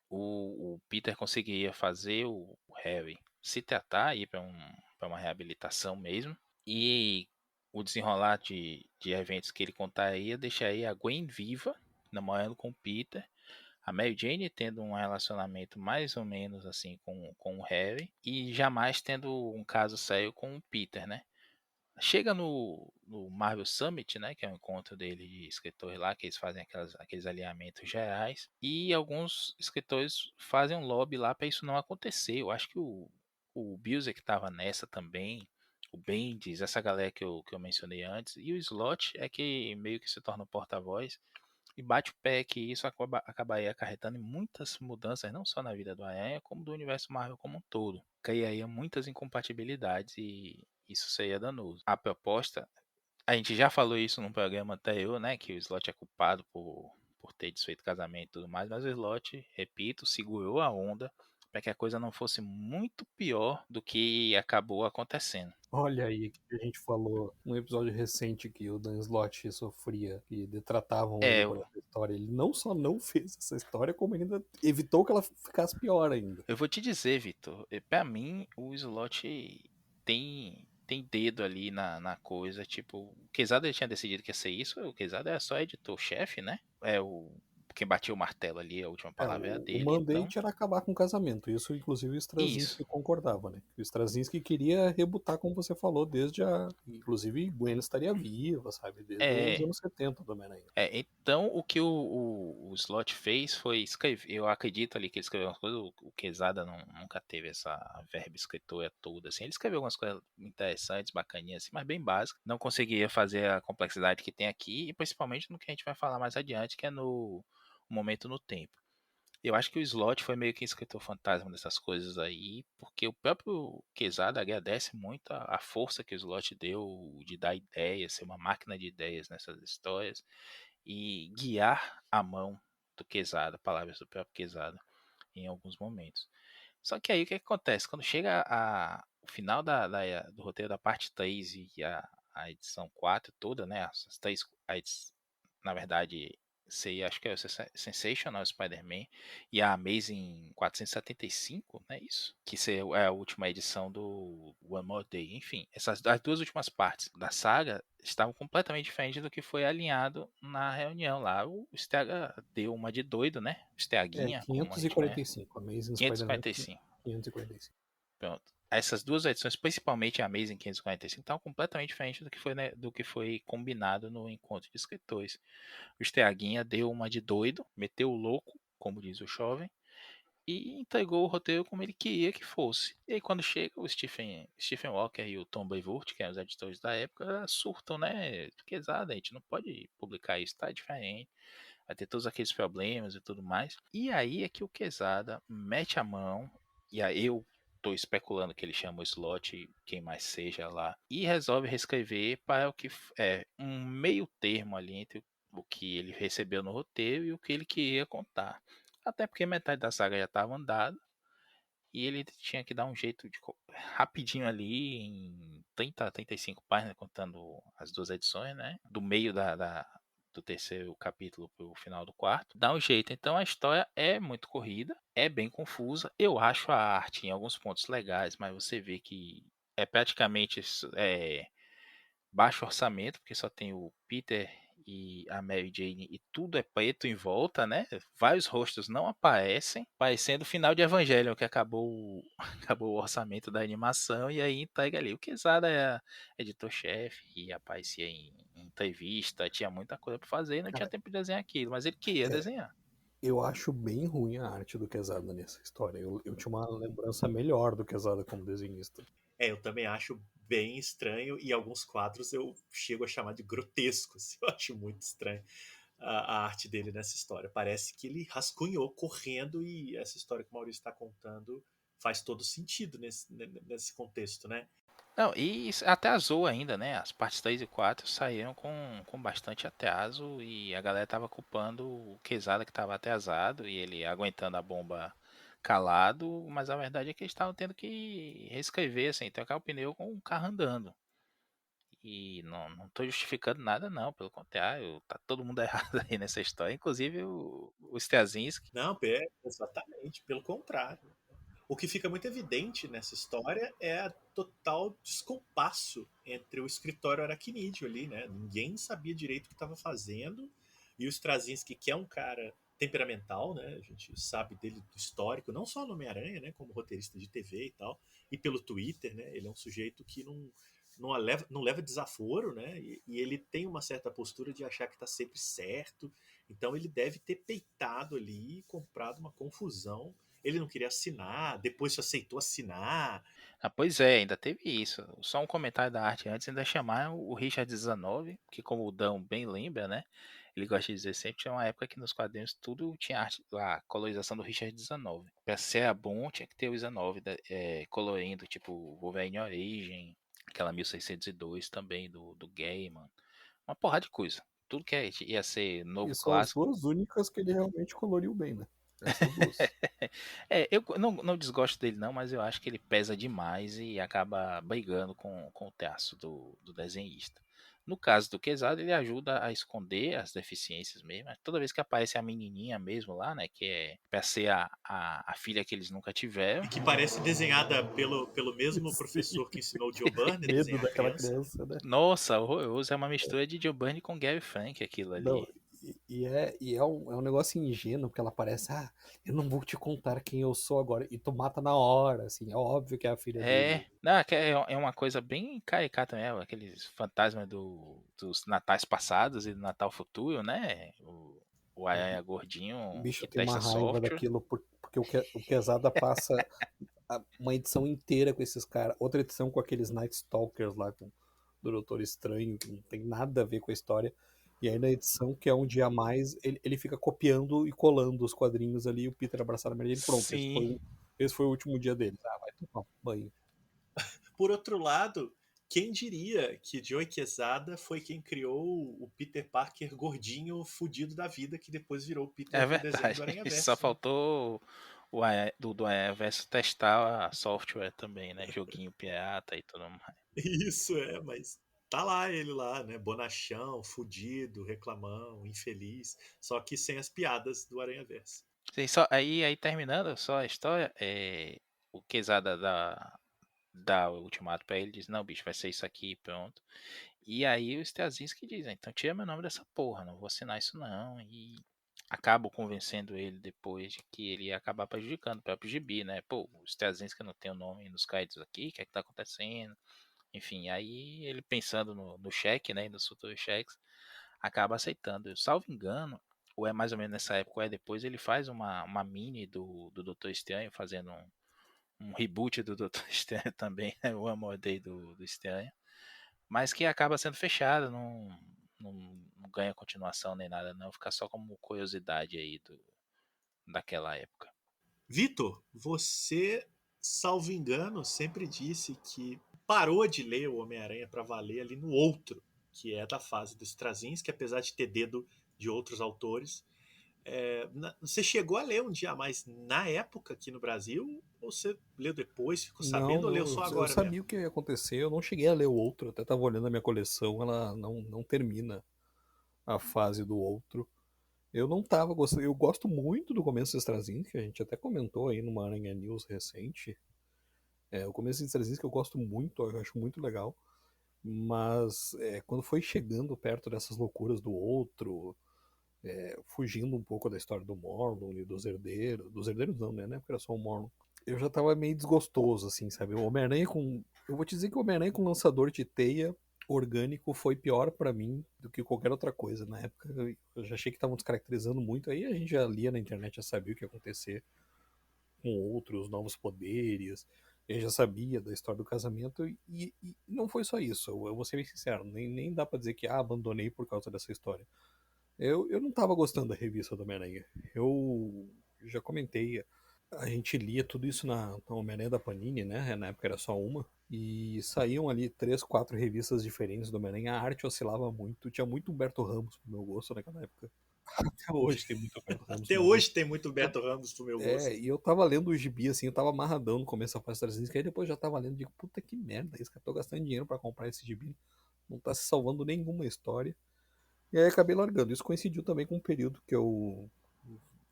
o Peter conseguiria fazer o Harry se tratar, ir para uma reabilitação mesmo, e o desenrolar de eventos que ele contaria deixaria a Gwen viva, namorando com o Peter, a Mary Jane tendo um relacionamento mais ou menos assim com o Harry, e jamais tendo um caso sério com o Peter, né? Chega no Marvel Summit, né, que é o encontro dele de escritores lá, que eles fazem aqueles alinhamentos gerais, e alguns escritores fazem um lobby lá para isso não acontecer. Eu acho que o Busiek estava nessa também, o Bendis, essa galera que eu mencionei antes, e o Slott é que meio que se torna o porta-voz e bate o pé que isso acabaria acarretando em muitas mudanças, não só na vida do Aranha, como do universo Marvel como um todo. Criaria muitas incompatibilidades e isso seria danoso. A proposta, a gente já falou isso num programa anterior, né, que o Slot é culpado por ter desfeito casamento e tudo mais, mas o Slot, repito, segurou a onda para que a coisa não fosse muito pior do que acabou acontecendo. Olha aí que a gente falou num episódio recente que o Dan Slott sofria e detratavam ele É, por essa história. Ele não só não fez essa história, como ainda evitou que ela ficasse pior ainda. eu vou te dizer, Vitor, para mim o Slot tem dedo ali na coisa, tipo, o Quesada tinha decidido que ia ser isso, o Quesada era só editor-chefe, né? Quem batia o martelo ali, a última É, palavra era o dele, então, mandate era acabar com o casamento. Isso, inclusive, o isso. Straczynski concordava, né? O Straczynski queria rebutar, como você falou, desde a. Inclusive, Gwen estaria viva, sabe? Desde os É, anos 70 do Homem-Aranha. então o que o Slot fez foi escrever. Eu acredito ali que ele escreveu umas coisas. O Quesada nunca teve essa verba escritora toda. Assim. Ele escreveu algumas coisas interessantes, bacaninhas, assim, mas bem básicas. Não conseguia fazer a complexidade que tem aqui, e principalmente no que a gente vai falar mais adiante, que é no momento no tempo. Eu acho que o Slot foi meio que escritor fantasma dessas coisas aí, porque o próprio Quesada agradece muito a força que o Slot deu de dar ideias, ser uma máquina de ideias nessas histórias e guiar a mão do Quesada, palavras do próprio Quesada, em alguns momentos. Só que aí o que acontece? Quando chega o final do roteiro da parte 3 e a edição 4 toda, né? As três, na verdade, seria, acho que é o Sensational Spider-Man e a Amazing 475, não é isso? Que é a última edição do One More Day. Enfim, as duas últimas partes da saga estavam completamente diferentes do que foi alinhado na reunião lá. O Stega deu uma de doido, né? O É, Steguinha, como a gente conhece. 545. Amazing Spider-Man 545. 545. Pronto. Essas duas edições, principalmente a Amazing 545, estavam completamente diferentes do que foi, né, do que foi combinado no encontro de escritores. O Steguinha deu uma de doido, meteu o louco, como diz o jovem, e entregou o roteiro como ele queria que fosse. E aí, quando chega o Stephen Walker e o Tom Brevoort, que eram os editores da época, surtam, né? Pesado, a gente não pode publicar isso, tá diferente. Vai ter todos aqueles problemas e tudo mais. E aí é que o Quesada mete a mão, e aí eu tô especulando que ele chama o Slott, quem mais seja lá, e resolve reescrever para o que é um meio termo ali entre o que ele recebeu no roteiro e o que ele queria contar. Até porque metade da saga já estava andada e ele tinha que dar um jeito de rapidinho ali em 30, 35 páginas, contando as duas edições, né? Do meio do terceiro capítulo pro final do quarto. Dá um jeito. Então a história é muito corrida, é bem confusa. Eu acho a arte em alguns pontos legais, mas você vê que é praticamente baixo orçamento, porque só tem o Peter e a Mary Jane e tudo é preto em volta, né? Vários rostos não aparecem, parecendo o final de Evangelion, que acabou, acabou o orçamento da animação e aí entrega ali. O Quesada é editor-chefe e aparecia em entrevista, tinha muita coisa para fazer e não tinha Cara, tempo de desenhar aquilo, mas ele queria é, desenhar. eu acho bem ruim a arte do Quesada nessa história. Eu tinha uma lembrança melhor do Quesada como desenhista. Eu também acho bem estranho e alguns quadros eu chego a chamar de grotescos. Eu acho muito estranho a arte dele nessa história. Parece que ele rascunhou correndo e essa história que o Maurício está contando faz todo sentido nesse contexto, né? Não, e atrasou ainda, né? As partes 3 e 4 saíram com bastante atraso e a galera tava culpando o Quesada que tava atrasado e ele aguentando a bomba calado, mas a verdade é que eles estavam tendo que reescrever, assim, trocar o pneu com o carro andando. E não tô justificando nada, não, pelo contrário, tá todo mundo errado aí nessa história, inclusive o Straczynski. Não, exatamente, pelo contrário. O que fica muito evidente nessa história é a total descompasso entre o escritório aracnídeo ali, né? Ninguém sabia direito o que estava fazendo e o Straczynski, que é um cara temperamental, né? A gente sabe dele do histórico, não só no Homem-Aranha, né? Como roteirista de TV e tal, e pelo Twitter, né? Ele é um sujeito que não leva desaforo, né? E ele tem uma certa postura de achar que está sempre certo. Então ele deve ter peitado ali e comprado uma confusão. Ele não queria assinar, depois só aceitou assinar. Ah, pois é, ainda teve isso. Só um comentário da arte antes, ainda chamar o Richard 19, que como o Dão bem lembra, né? Ele gosta de dizer sempre, tinha uma época que nos quadrinhos tudo tinha arte, a colorização do Richard 19. Pra ser bom, tinha que ter o 19 colorindo, tipo Wolverine Origem, aquela 1602 também do Gaiman. Uma porrada de coisa. Tudo que ia ser E novo são as clássico. duas únicas que ele realmente coloriu bem, né? Essas duas. Eu não desgosto dele não, mas eu acho que ele pesa demais e acaba brigando com o traço do desenhista. No caso do Quesada, ele ajuda a esconder as deficiências mesmo. Toda vez que aparece a menininha mesmo lá, né, que é pra ser a filha que eles nunca E tiveram. que parece desenhada pelo mesmo Sim. professor que ensinou o Joe Byrne a Medo desenhar a daquela criança. criança, né? Nossa, horroroso, é uma mistura de Giovanni com Gary Frank aquilo Não, ali. é um negócio ingênuo, porque ela parece, eu não vou te contar quem eu sou agora, e tu mata na hora, assim, é óbvio que é a filha dele. Não, é uma coisa bem caricata mesmo, aqueles fantasmas dos natais passados e do Natal futuro, né? O O Aranha gordinho bicho que tem uma testa raiva software. daquilo, porque o Quesada passa uma edição inteira com esses caras, outra edição com aqueles Night Stalkers lá, do Doutor Estranho, que não tem nada a ver com a história. E aí na edição, que é um dia a mais, ele fica copiando e colando os quadrinhos ali, e o Peter abraçado a Mary Jane, pronto, Sim. esse foi o último dia deles. Vai tomar um banho. Por outro lado, quem diria que Joey Quesada foi quem criou o Peter Parker gordinho, fudido da vida, que depois virou o É Peter do desenho do verdade. Só Aranha-Verso, né? faltou o do Aranha Verso testar a software também, né? Joguinho pirata e tudo mais. Isso mas tá lá ele lá, né? Bonachão, fudido, reclamão, infeliz, só que sem as piadas do Aranha-Verso. Sim, só, aí terminando só a história, o Quesada dá o ultimato pra ele, diz, não, bicho, vai ser isso aqui, pronto. E aí o Straczynski diz, então tira meu nome dessa porra, não vou assinar isso não. E acabo convencendo ele depois de que ele ia acabar prejudicando o próprio gibi, né? Pô, o Straczynski não tem o nome nos créditos aqui, o que é que tá acontecendo? Enfim, aí ele pensando no cheque, né, e nos futuros cheques, acaba aceitando. Salvo engano, ou é mais ou menos nessa época, ou é depois, ele faz uma mini do Doutor Estranho, fazendo um reboot do Doutor Estranho também, né, o Amor Day do Estranho, mas que acaba sendo fechada, não ganha continuação nem nada, não, fica só como curiosidade aí daquela época. Vitor, você salvo engano, sempre disse que parou de ler o Homem-Aranha para valer ali no Outro, que é da fase do Straczynski, apesar de ter dedo de outros autores. Você chegou a ler Um Dia a Mais na época aqui no Brasil? Ou você leu depois, ficou Não, sabendo, ou leu não, só eu agora mesmo? sabia o que ia acontecer, eu não cheguei a ler o outro, até tava olhando a minha coleção, ela não termina a fase do outro. Eu não tava gostando, eu gosto muito do começo do Straczynski, que a gente até comentou aí numa Aranha News recente. O começo do Straczynski eu gosto muito, eu acho muito legal. Mas quando foi chegando perto dessas loucuras do outro, fugindo um pouco da história do Morlun e dos herdeiros não, né? Porque era só o Morlun. Eu já tava meio desgostoso, assim, sabe? O Homem-Aranha com. Eu vou te dizer que o Homem-Aranha com lançador de teia orgânico foi pior pra mim do que qualquer outra coisa. Na época eu já achei que estavam descaracterizando muito, aí a gente já lia na internet, já sabia o que ia acontecer com outros novos poderes. Eu já sabia da história do casamento e não foi só isso. Eu vou ser bem sincero, nem dá pra dizer que abandonei por causa dessa história. Eu não tava gostando da revista do Homem-Aranha. Eu já comentei, a gente lia tudo isso na Homem-Aranha da Panini, né? Na época era só uma. E saíam ali 3, 4 revistas diferentes do Homem-Aranha. A arte oscilava muito. Tinha muito Humberto Ramos pro meu gosto naquela época. Até hoje tem muito Humberto Ramos Até pro meu gosto. hoje tem muito Beto Ramos pro meu gosto. E eu tava lendo o gibi, assim, eu tava amarradão no começo da fase 300, que aí depois já tava lendo e digo, puta que merda, isso que eu tô gastando dinheiro pra comprar esse gibi, não tá se salvando nenhuma história. E aí acabei largando. Isso coincidiu também com um período que eu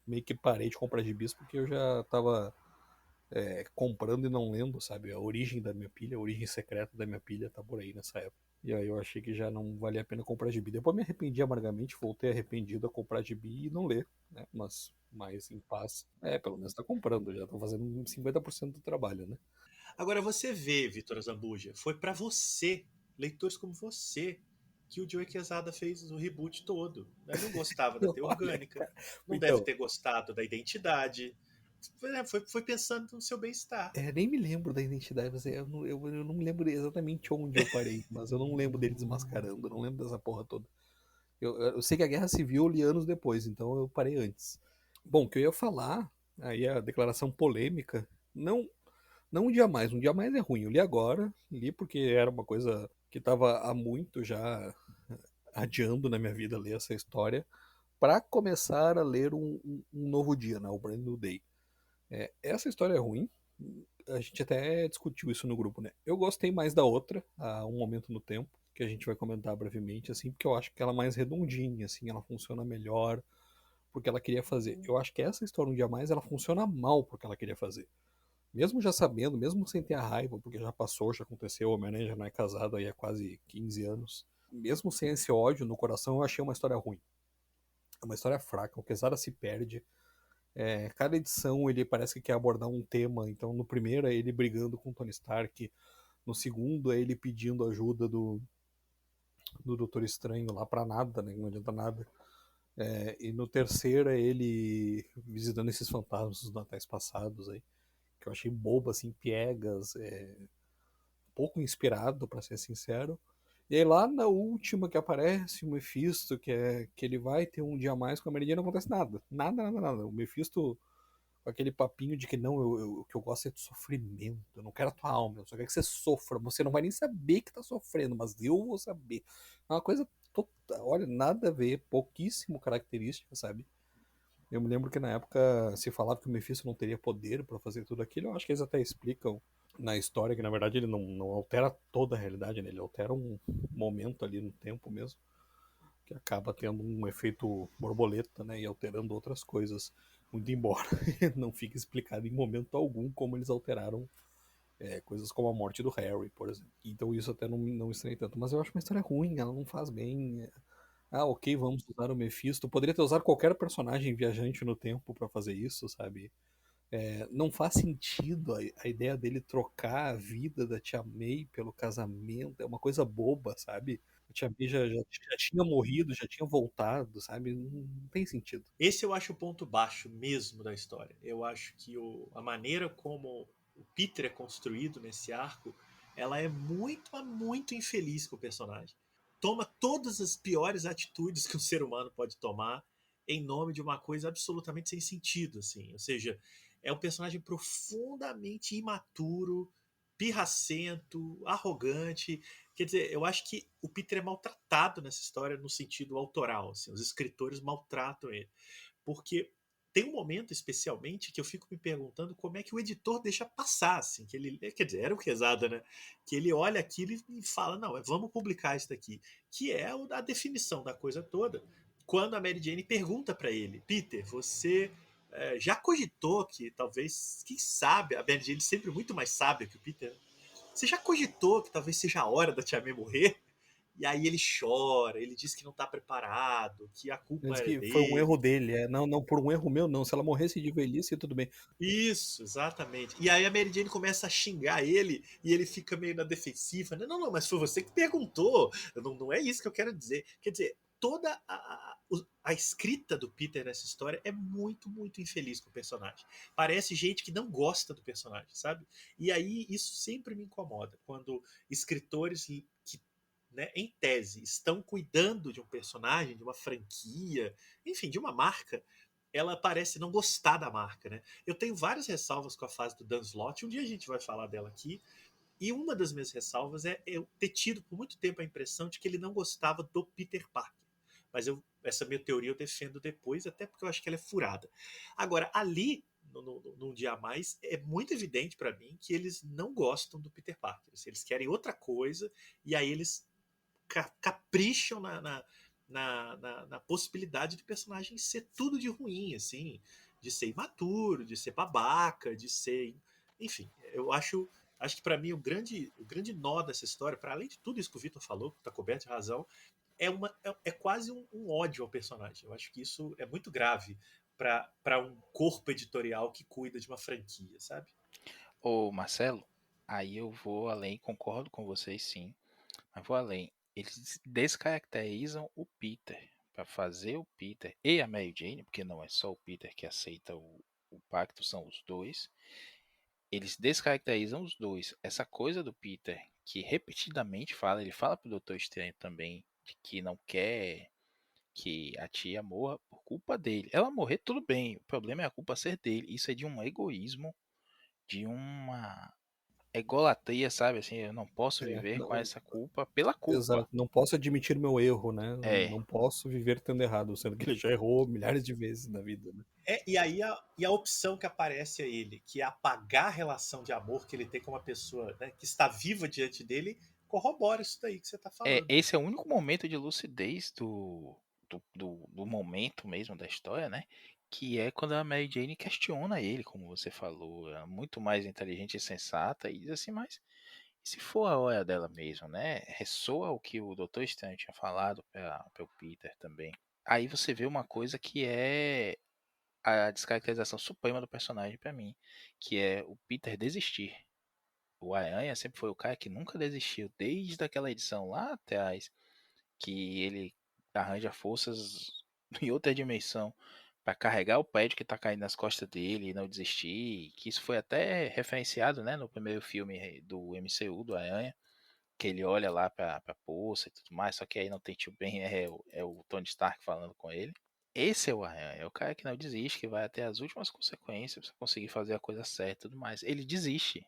meio que parei de comprar gibis, porque eu já tava comprando e não lendo, sabe? A origem da minha pilha, a origem secreta da minha pilha tá por aí nessa época. E aí eu achei que já não valia a pena comprar gibi. Depois me arrependi amargamente, voltei arrependido a comprar gibi e não ler, né? Mas mais em paz. Pelo menos tá comprando, já tô fazendo 50% do trabalho, né? Agora você vê, Vitor Zambuja, foi para você, leitores como você, que o Joey Quesada fez o reboot todo. Ele não gostava da teia Olha, orgânica, não deve então, ter gostado da identidade. Foi pensando no seu bem-estar. nem me lembro da identidade, eu não me lembro exatamente onde eu parei, mas eu não lembro dele desmascarando, eu não lembro dessa porra toda. Eu sei que a Guerra Civil eu li anos depois, então eu parei antes. Bom, o que eu ia falar, aí a declaração polêmica, não um dia mais é ruim, eu li agora, li porque era uma coisa que estava há muito já adiando na minha vida ler essa história, para começar a ler um novo dia, né, o Brand New Day. Essa história é ruim, a gente até discutiu isso no grupo, né? Eu gostei mais da outra, a Um Momento no Tempo, que a gente vai comentar brevemente, assim, porque eu acho que ela é mais redondinha, assim, ela funciona melhor porque ela queria fazer. Eu acho que essa história Um Dia Mais, ela funciona mal porque ela queria fazer. Mesmo já sabendo, mesmo sem ter a raiva, porque já passou, já aconteceu, o Homem-Aranha já não é casado aí há quase 15 anos. Mesmo sem esse ódio no coração, eu achei uma história ruim. É uma história fraca, o Quesada se perde. Cada edição ele parece que quer abordar um tema, então no primeiro é ele brigando com o Tony Stark, no segundo é ele pedindo ajuda do Doutor Estranho lá pra nada, né? Não adianta nada. E no terceiro é ele visitando esses fantasmas dos natais passados aí, que eu achei bobo, assim, piegas, pouco inspirado, pra ser sincero. E aí lá na última que aparece o Mephisto, que ele vai ter um dia a mais com a Mary Jane, não acontece nada. Nada, nada, nada. O Mephisto com aquele papinho de que não, o que eu gosto é de sofrimento, eu não quero a tua alma, eu só quero que você sofra, você não vai nem saber que tá sofrendo, mas eu vou saber. É uma coisa olha, nada a ver, pouquíssimo característica, sabe? Eu me lembro que na época se falava que o Mephisto não teria poder pra fazer tudo aquilo, eu acho que eles até explicam na história que na verdade ele não altera toda a realidade, né? Ele altera um momento ali no tempo mesmo, que acaba tendo um efeito borboleta, né? E alterando outras coisas. Muito embora não fique explicado em momento algum como eles alteraram coisas como a morte do Harry, por exemplo. Então isso até não estranhei tanto. Mas eu acho uma história ruim, ela não faz bem. Ok, vamos usar o Mephisto. Poderia ter usado qualquer personagem viajante no tempo pra fazer isso, sabe? Não faz sentido a ideia dele trocar a vida da Tia May pelo casamento. É uma coisa boba, sabe? A Tia May já tinha morrido, já tinha voltado, sabe? Não tem sentido. Esse eu acho o ponto baixo mesmo da história. Eu acho que a maneira como o Peter é construído nesse arco, ela é muito infeliz com o personagem. Toma todas as piores atitudes que um ser humano pode tomar em nome de uma coisa absolutamente sem sentido, assim. Ou seja, é um personagem profundamente imaturo, pirracento, arrogante. Quer dizer, eu acho que o Peter é maltratado nessa história no sentido autoral. Assim, os escritores maltratam ele. Porque tem um momento, especialmente, que eu fico me perguntando como é que o editor deixa passar, assim, que ele, quer dizer, era o Quesada, né? Que ele olha aquilo e fala, não, vamos publicar isso daqui. Que é a definição da coisa toda. Quando a Mary Jane pergunta para ele, Peter, você já cogitou que talvez, quem sabe, a Mary Jane sempre muito mais sábia que o Peter, né? Você já cogitou que talvez seja a hora da Tia May morrer? E aí ele chora, ele diz que não está preparado, que a culpa Diz é que foi um erro dele. dele. Não, não, por um erro meu, não. Se ela morresse de velhice, tudo bem. Isso, exatamente. E aí a Mary Jane começa a xingar ele e ele fica meio na defensiva. Né? Não, não, mas foi você que perguntou. Não é isso que eu quero dizer. Quer dizer, toda a escrita do Peter nessa história é muito, muito infeliz com o personagem. Parece gente que não gosta do personagem, sabe? E aí isso sempre me incomoda. Quando escritores que, né, em tese, estão cuidando de um personagem, de uma franquia, enfim, de uma marca, ela parece não gostar da marca, né? Eu tenho várias ressalvas com a fase do Dan Slott, um dia a gente vai falar dela aqui, e uma das minhas ressalvas é eu ter tido por muito tempo a impressão de que ele não gostava do Peter Parker. Mas essa minha teoria eu defendo depois, até porque eu acho que ela é furada. Agora, ali, num dia a mais, é muito evidente para mim que eles não gostam do Peter Parker. Eles querem outra coisa, e aí eles capricham na possibilidade do personagem ser tudo de ruim, assim, de ser imaturo, de ser babaca, de ser. Enfim, eu acho que para mim o grande nó dessa história, para além de tudo isso que o Vitor falou, que está coberto de razão, é quase um ódio ao personagem. Eu acho que isso é muito grave para um corpo editorial que cuida de uma franquia, sabe? Ô, Marcelo, aí eu vou além, concordo com vocês sim, mas vou além. Eles descaracterizam o Peter para fazer o Peter e a Mary Jane, porque não é só o Peter que aceita o pacto, são os dois. Eles descaracterizam os dois. Essa coisa do Peter, que repetidamente fala, ele fala pro Doutor Estranho também, de que não quer que a tia morra por culpa dele. Ela morrer, tudo bem, o problema é a culpa ser dele. Isso é de um egoísmo, de uma egolatria, sabe? Assim, eu não posso viver com Não, essa culpa pela culpa. exato. Não posso admitir meu erro, né? Não, É, não posso viver tendo errado, sendo que ele já errou milhares de vezes na vida, né? E aí a opção que aparece a ele, que é apagar a relação de amor que ele tem com uma pessoa, né, que está viva diante dele, corrobora isso daí que você está falando. esse é o único momento de lucidez do momento mesmo da história, né? Que é quando a Mary Jane questiona ele, como você falou, é muito mais inteligente e sensata, e diz assim, mas e se for a hora dela mesmo, né? Ressoa o que o Doutor Estranho tinha falado para o Peter também. Aí você vê uma coisa que é a descaracterização suprema do personagem para mim, que é o Peter desistir. O Aranha sempre foi o cara que nunca desistiu, desde aquela edição lá atrás, que ele arranja forças em outra dimensão para carregar o prédio que tá caindo nas costas dele e não desistir, que isso foi até referenciado, né, no primeiro filme do MCU do Aranha, que ele olha lá pra poça e tudo mais, só que aí não tem tio Ben, é o Tony Stark falando com ele. Esse é o Aranha, é o cara que não desiste, que vai até as últimas consequências pra conseguir fazer a coisa certa e tudo mais. Ele desiste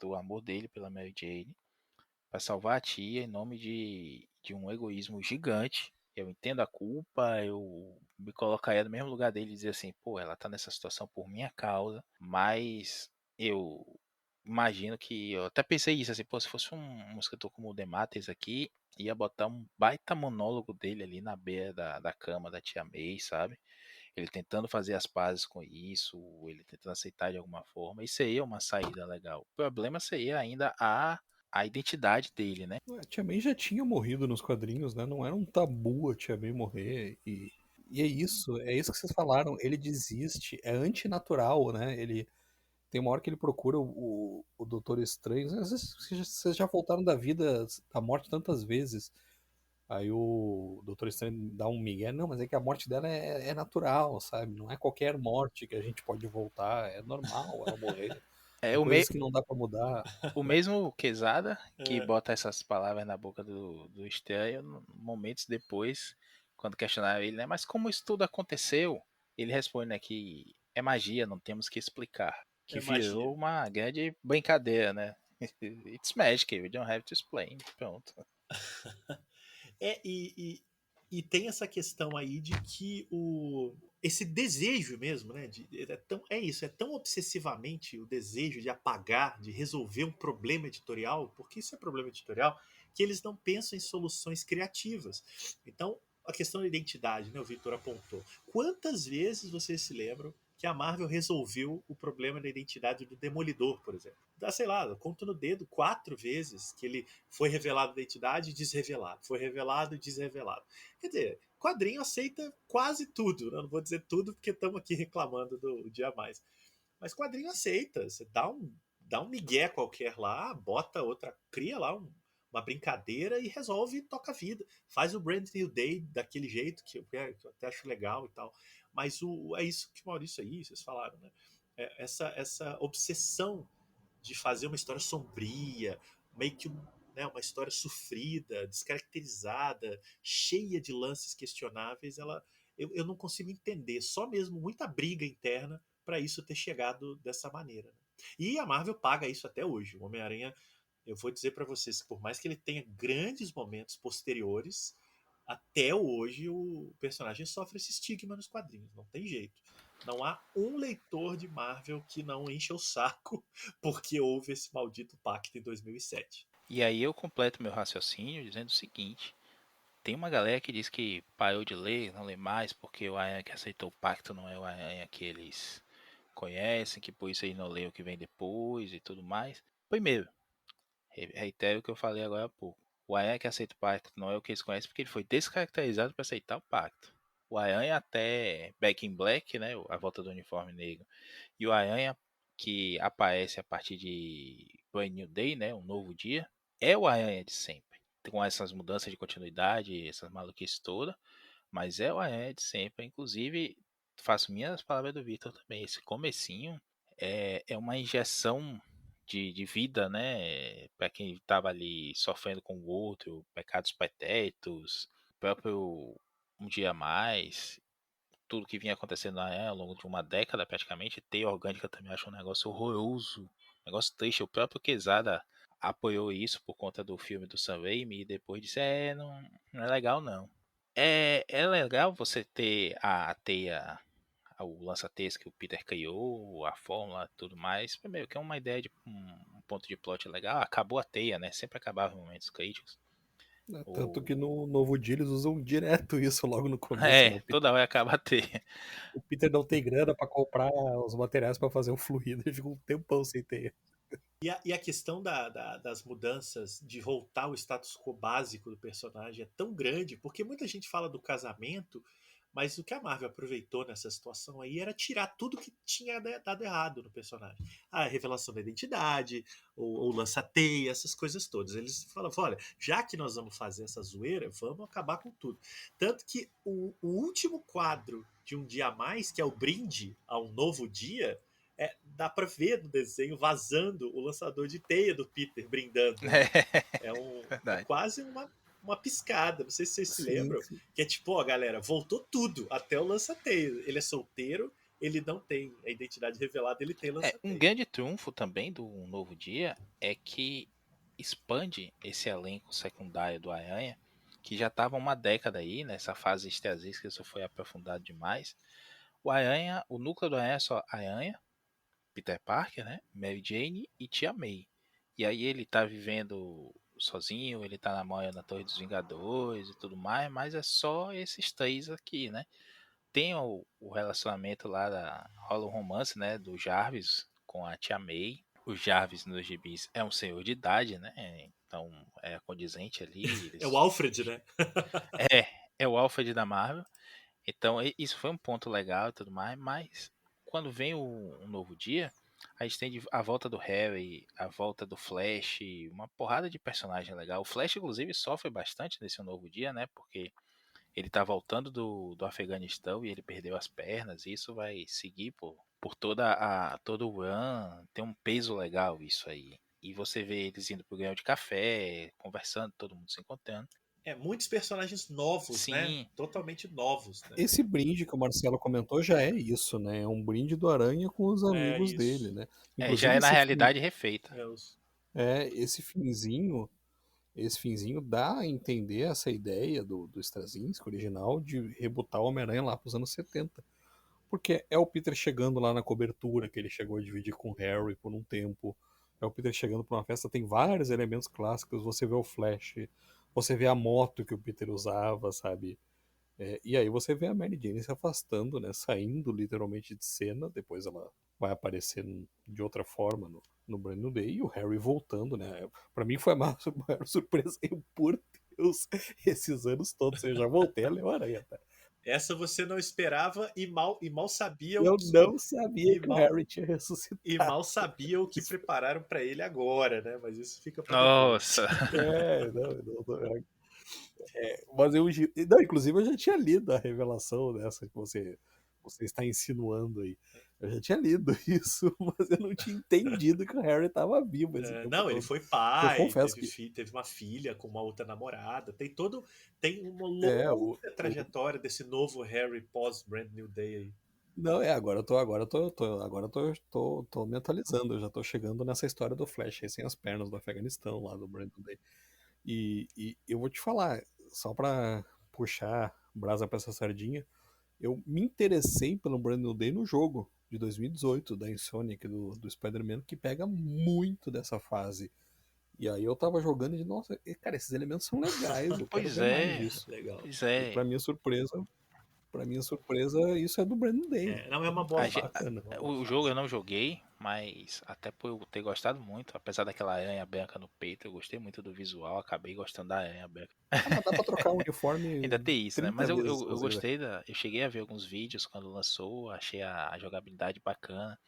do amor dele pela Mary Jane para salvar a tia em nome de um egoísmo gigante. Eu entendo a culpa, eu me colocaria no mesmo lugar dele e dizer assim, pô, ela tá nessa situação por minha causa, mas eu imagino que eu até pensei isso, assim, pô, se fosse um escritor como o Demates aqui, ia botar um baita monólogo dele ali na beira da cama da tia May, sabe? Ele tentando fazer as pazes com isso, ele tentando aceitar de alguma forma, e seria uma saída legal. O problema seria ainda a identidade dele, né? A Tia May já tinha morrido nos quadrinhos, né? Não era um tabu a Tia May morrer. E é isso que vocês falaram. Ele desiste, é antinatural, né? Ele tem uma hora que ele procura o Doutor Estranho. Às vezes vocês já voltaram da vida, da morte tantas vezes. Aí o Doutor Estranho dá um migué. Não, mas é que a morte dela é natural, sabe? Não é qualquer morte que a gente pode voltar. É normal ela morrer. É Tem coisas que não dá pra mudar. o mesmo Quesada que É, bota essas palavras na boca do estranho momentos depois, quando questionaram ele, né? Mas como isso tudo aconteceu? Ele responde, né, que é magia, não temos que explicar. Que É magia. virou uma grande brincadeira, né? It's magic, we don't have to explain. Pronto. É, e tem essa questão aí de que esse desejo mesmo, né? É isso, é tão obsessivamente o desejo de apagar, de resolver um problema editorial, porque isso é problema editorial, que eles não pensam em soluções criativas. Então, a questão da identidade, né? O Victor apontou. Quantas vezes vocês se lembram que a Marvel resolveu o problema da identidade do Demolidor, por exemplo? Dá, sei lá, eu conto no dedo 4 vezes que ele foi revelado a identidade e desrevelado. Foi revelado e desrevelado. Quer dizer, quadrinho aceita quase tudo. Né? Não vou dizer tudo porque estamos aqui reclamando do Dia Mais. Mas quadrinho aceita. Você dá um migué qualquer lá, bota outra, cria lá uma brincadeira e resolve e toca a vida. Faz o Brand New Day daquele jeito que eu até acho legal e tal. Mas é isso que o Maurício aí, vocês falaram, né? Essa obsessão de fazer uma história sombria, meio que né, uma história sofrida, descaracterizada, cheia de lances questionáveis, eu não consigo entender. Só mesmo muita briga interna para isso ter chegado dessa maneira. Né? E a Marvel paga isso até hoje. O Homem-Aranha, eu vou dizer para vocês que por mais que ele tenha grandes momentos posteriores, até hoje o personagem sofre esse estigma nos quadrinhos, não tem jeito. Não há um leitor de Marvel que não enche o saco porque houve esse maldito pacto em 2007. E aí eu completo meu raciocínio dizendo o seguinte: tem uma galera que diz que parou de ler, não lê mais, porque o Aranha que aceitou o pacto não é o Aranha que eles conhecem, que por isso eles não leem o que vem depois e tudo mais. Primeiro, reitero o que eu falei agora há pouco. O Aranha que aceita o pacto não é o que eles conhecem porque ele foi descaracterizado para aceitar o pacto. O Aranha até Back in Black, né, a volta do uniforme negro, e o Aranha que aparece a partir de Brand New Day, né, um novo dia, é o Aranha de sempre. Com essas mudanças de continuidade, essas maluquices todas, mas é o Aranha de sempre. Inclusive, faço minhas palavras do Victor também. Esse comecinho é uma injeção de vida, né? Para quem estava ali sofrendo com o outro, pecados petéticos, próprio Um Dia a Mais, tudo que vinha acontecendo ao longo de uma década praticamente. Teia orgânica também acho um negócio horroroso, um negócio triste. O próprio Quesada apoiou isso por conta do filme do Sam Raimi e depois disse, não é legal não. É legal você ter a teia, o lança-teias que o Peter criou, a fórmula tudo mais. Primeiro, que é uma ideia de um ponto de plot legal. Acabou a teia, né? Sempre acabava em momentos críticos. Né? Tanto que O... no Novo Dia eles usam direto isso logo no começo, né? toda hora acaba a teia. O Peter não tem grana pra comprar os materiais pra fazer o fluido, ele fica um tempão sem teia. E a questão das mudanças, de voltar ao status quo básico do personagem é tão grande, porque muita gente fala do casamento, mas o que a Marvel aproveitou nessa situação aí era tirar tudo que tinha dado errado no personagem. A revelação da identidade, o lança-teia, essas coisas todas. Eles falavam, olha, já que nós vamos fazer essa zoeira, vamos acabar com tudo. Tanto que o último quadro de Um Dia a Mais, que é o brinde a um novo dia, dá para ver no desenho vazando o lançador de teia do Peter brindando, né? É Verdade. quase uma piscada. Não sei se vocês se Sim, lembram. sim. Que é tipo, ó, galera, voltou tudo, até o lança-teia. Ele é solteiro, ele não tem a identidade revelada, ele tem Um lança-teia. grande triunfo também do Novo Dia é que expande esse elenco secundário do Aranha, que já estava uma década aí, nessa fase que isso foi aprofundado demais. O Aranha, o núcleo do Aranha é só Aranha, Peter Parker, né? Mary Jane e Tia May. E aí ele tá vivendo sozinho, ele tá namorando na Torre dos Vingadores e tudo mais, mas é só esses três aqui, né? Tem o relacionamento lá, rola um romance, né, do Jarvis com a Tia May. O Jarvis nos gibis é um senhor de idade, né? Então é condizente ali. É o Alfred, né? É, é o Alfred da Marvel. Então isso foi um ponto legal e tudo mais, mas quando vem um novo dia, a gente tem a volta do Harry, a volta do Flash, uma porrada de personagem legal. O Flash, inclusive, sofre bastante nesse novo dia, né? Porque ele tá voltando do Afeganistão e ele perdeu as pernas, e isso vai seguir por todo o run, tem um peso legal isso aí. E você vê eles indo pro ganho de café, conversando, todo mundo se encontrando. Muitos personagens novos, né? Sim, Totalmente novos, né? Esse brinde que o Marcelo comentou já é isso, né? É um brinde do Aranha com os É amigos dele, isso. né? já Inclusive é na realidade refeita. É os... esse finzinho dá a entender essa ideia do Straczynski original de rebutar o Homem-Aranha lá pros anos 70. Porque é o Peter chegando lá na cobertura que ele chegou a dividir com o Harry por um tempo. É o Peter chegando pra uma festa, tem vários elementos clássicos. Você vê o Flash, você vê a moto que o Peter usava, sabe? E aí você vê a Mary Jane se afastando, né? Saindo literalmente de cena. Depois ela vai aparecer de outra forma no Brand New Day. E o Harry voltando, né? Pra mim foi a maior, maior surpresa. Eu, por Deus, esses anos todos eu já voltei a ler o Aranha, tá? Essa você não esperava e mal sabia Eu não sabia e que o mal, Harry tinha e ressuscitado. mal sabia o que prepararam para ele agora, né? Mas isso fica para depois. Nossa, Mas eu. Não, inclusive eu já tinha lido a revelação dessa que você está insinuando aí. Eu já tinha lido isso, mas eu não tinha entendido que o Harry estava vivo esse tempo Não, ele todo. foi Eu pai, confesso que teve uma filha com uma outra namorada, tem uma é, o, longa trajetória desse novo Harry pós Brand New Day aí. não, agora eu tô me atualizando, eu já tô chegando nessa história do Flash aí sem as pernas do Afeganistão lá do Brandon Day. E eu vou te falar, só pra puxar brasa pra essa sardinha, eu me interessei pelo Brandon Day no jogo de 2018 da Insomniac do Spider-Man, que pega muito dessa fase. E aí eu tava jogando e de, nossa, cara, esses elementos são legais, eu quero pois ver mais é, disso. Legal. pois E é. pra minha surpresa, isso é do Brandon Day. Não é uma boa A fase. Bacana. Uma boa O jogo fase. eu não joguei, mas até por eu ter gostado muito, apesar daquela aranha branca no peito, eu gostei muito do visual, acabei gostando da aranha branca. Ah, mas dá pra trocar o uniforme Ainda tem isso, né? 30 Mas eu, vezes se eu, eu você quiser. gostei Eu cheguei a ver alguns vídeos quando lançou, achei a jogabilidade bacana.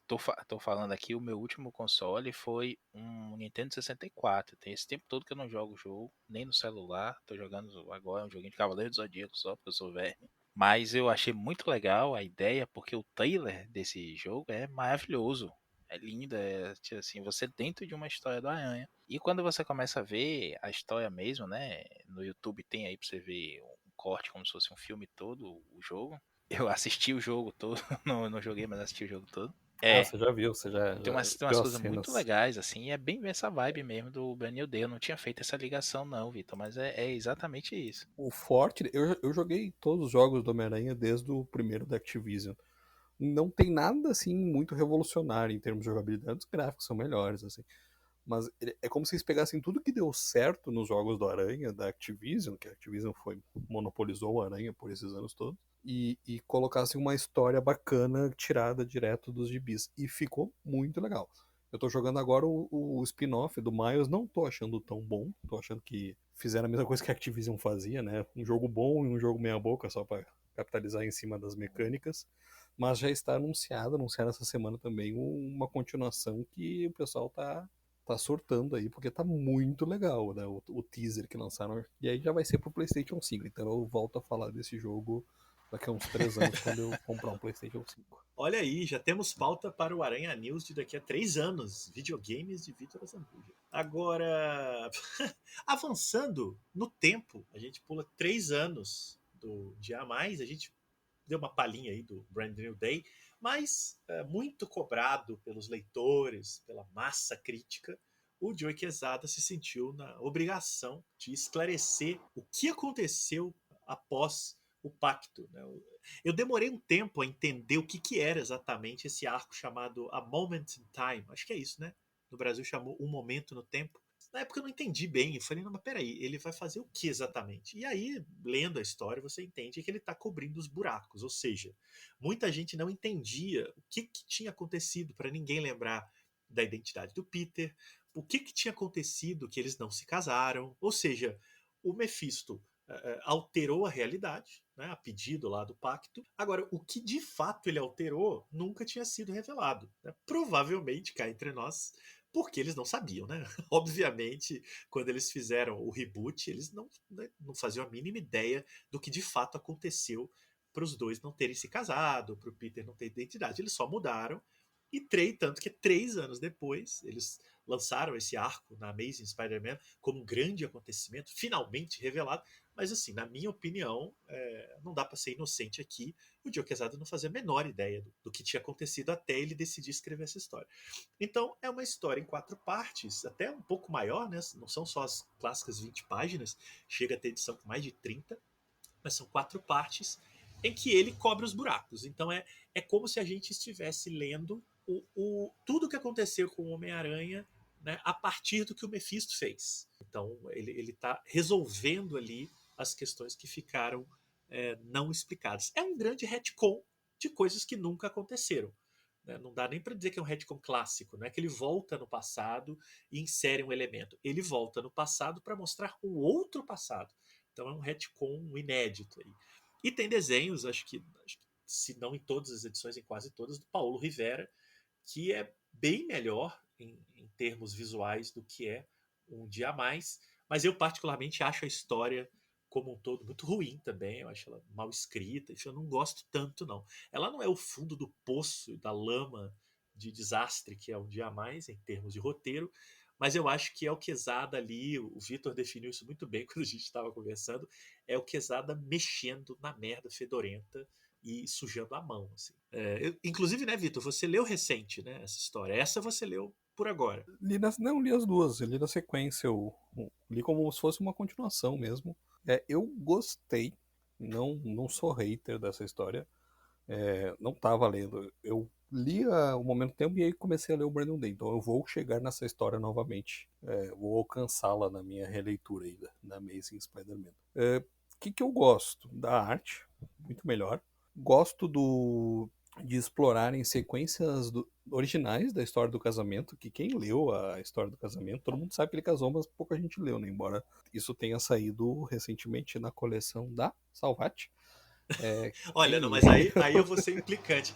Tô falando aqui, o meu último console foi um Nintendo 64. Tem esse tempo todo que eu não jogo o jogo, nem no celular. Tô jogando agora um joguinho de Cavaleiro do Zodíaco só, porque eu sou velho. Mas eu achei muito legal a ideia, porque o trailer desse jogo é maravilhoso. É lindo, tipo assim, você dentro de uma história do Aranha. E quando você começa a ver a história mesmo, né? No YouTube tem aí pra você ver um corte como se fosse um filme todo, o jogo. Eu assisti o jogo todo, não joguei, mas assisti o jogo todo. Ah, É, você já viu, você tem já umas viu as coisas muito cenas. legais, assim, e é bem essa vibe mesmo do Brand New Day. Eu não tinha feito essa ligação, não, Vitor, mas é exatamente isso. O forte, eu joguei todos os jogos do Homem-Aranha desde o primeiro da Activision. Não tem nada assim muito revolucionário em termos de jogabilidade, os gráficos são melhores, assim. Mas é como se eles pegassem tudo que deu certo nos jogos do Aranha, da Activision, que a Activision monopolizou o Aranha por esses anos todos, e colocassem uma história bacana tirada direto dos gibis. E ficou muito legal. Eu tô jogando agora o spin-off do Miles, não tô achando tão bom, tô achando que fizeram a mesma coisa que a Activision fazia, né? Um jogo bom e um jogo meia boca só pra capitalizar em cima das mecânicas. Mas já está anunciado essa semana também uma continuação que o pessoal tá surtando aí, porque tá muito legal, né? O teaser que lançaram. E aí já vai ser pro PlayStation 5. Então eu volto a falar desse jogo daqui a uns 3 anos, quando eu comprar um PlayStation 5. Olha aí, já temos pauta para o Aranha News de daqui a 3 anos. Videogames de Vitor Azambuja. Agora, avançando no tempo, a gente pula 3 anos do dia a mais. A gente deu uma palhinha aí do Brand New Day, mas muito cobrado pelos leitores, pela massa crítica, o Joey Quesada se sentiu na obrigação de esclarecer o que aconteceu após o pacto. Né? Eu demorei um tempo a entender o que era exatamente esse arco chamado A Moment in Time. Acho que é isso, né? No Brasil chamou Um Momento no Tempo. Na época eu não entendi bem. Eu falei, não, mas peraí, ele vai fazer o que exatamente? E aí, lendo a história, você entende que ele está cobrindo os buracos. Ou seja, muita gente não entendia o que tinha acontecido, para ninguém lembrar da identidade do Peter, o que tinha acontecido que eles não se casaram. Ou seja, o Mephisto alterou a realidade, né, a pedido lá do pacto. Agora, o que de fato ele alterou nunca tinha sido revelado. Né? Provavelmente, cá entre nós, porque eles não sabiam, né? Obviamente, quando eles fizeram o reboot, eles não faziam a mínima ideia do que de fato aconteceu para os dois não terem se casado, para o Peter não ter identidade. Eles só mudaram E tanto que 3 anos depois, eles lançaram esse arco na Amazing Spider-Man como um grande acontecimento, finalmente revelado. Mas, assim, na minha opinião, não dá para ser inocente aqui. O Joe Quesada não fazia a menor ideia do que tinha acontecido até ele decidir escrever essa história. Então, é uma história em 4 partes, até um pouco maior, né? Não são só as clássicas 20 páginas, chega a ter edição com mais de 30, mas são 4 partes em que ele cobre os buracos. Então, é como se a gente estivesse lendo tudo o que aconteceu com o Homem-Aranha, né, a partir do que o Mephisto fez. Então, ele está resolvendo ali as questões que ficaram não explicadas. É um grande retcon de coisas que nunca aconteceram. Né? Não dá nem para dizer que é um retcon clássico, não é que ele volta no passado e insere um elemento. Ele volta no passado para mostrar um outro passado. Então é um retcon inédito aí. E tem desenhos, acho que se não em todas as edições, em quase todas, do Paulo Rivera, que é bem melhor em termos visuais do que é Um Dia a Mais. Mas eu particularmente acho a história como um todo muito ruim também. Eu acho ela mal escrita. Eu não gosto tanto, não. Ela não é o fundo do poço, da lama de desastre que é Um Dia a Mais, em termos de roteiro. Mas eu acho que é o Quesada ali, o Vitor definiu isso muito bem quando a gente estava conversando, é o Quesada mexendo na merda fedorenta e sujando a mão. Assim. Inclusive, né, Vitor, você leu recente, né, essa história. Essa você leu por agora. Não, li as duas, eu li na sequência, eu li como se fosse uma continuação mesmo. Eu gostei, não sou hater dessa história, não tava lendo. Eu li o Momento do Tempo e aí comecei a ler o Brandon Day, então eu vou chegar nessa história novamente, vou alcançá-la na minha releitura aí da Amazing Spider-Man. Que eu gosto? Da arte, muito melhor. Gosto de explorarem sequências originais da história do casamento, que quem leu a história do casamento, todo mundo sabe que ele casou, mas pouca gente leu, né? Embora isso tenha saído recentemente na coleção da Salvat. Olha, não, mas aí eu vou ser implicante.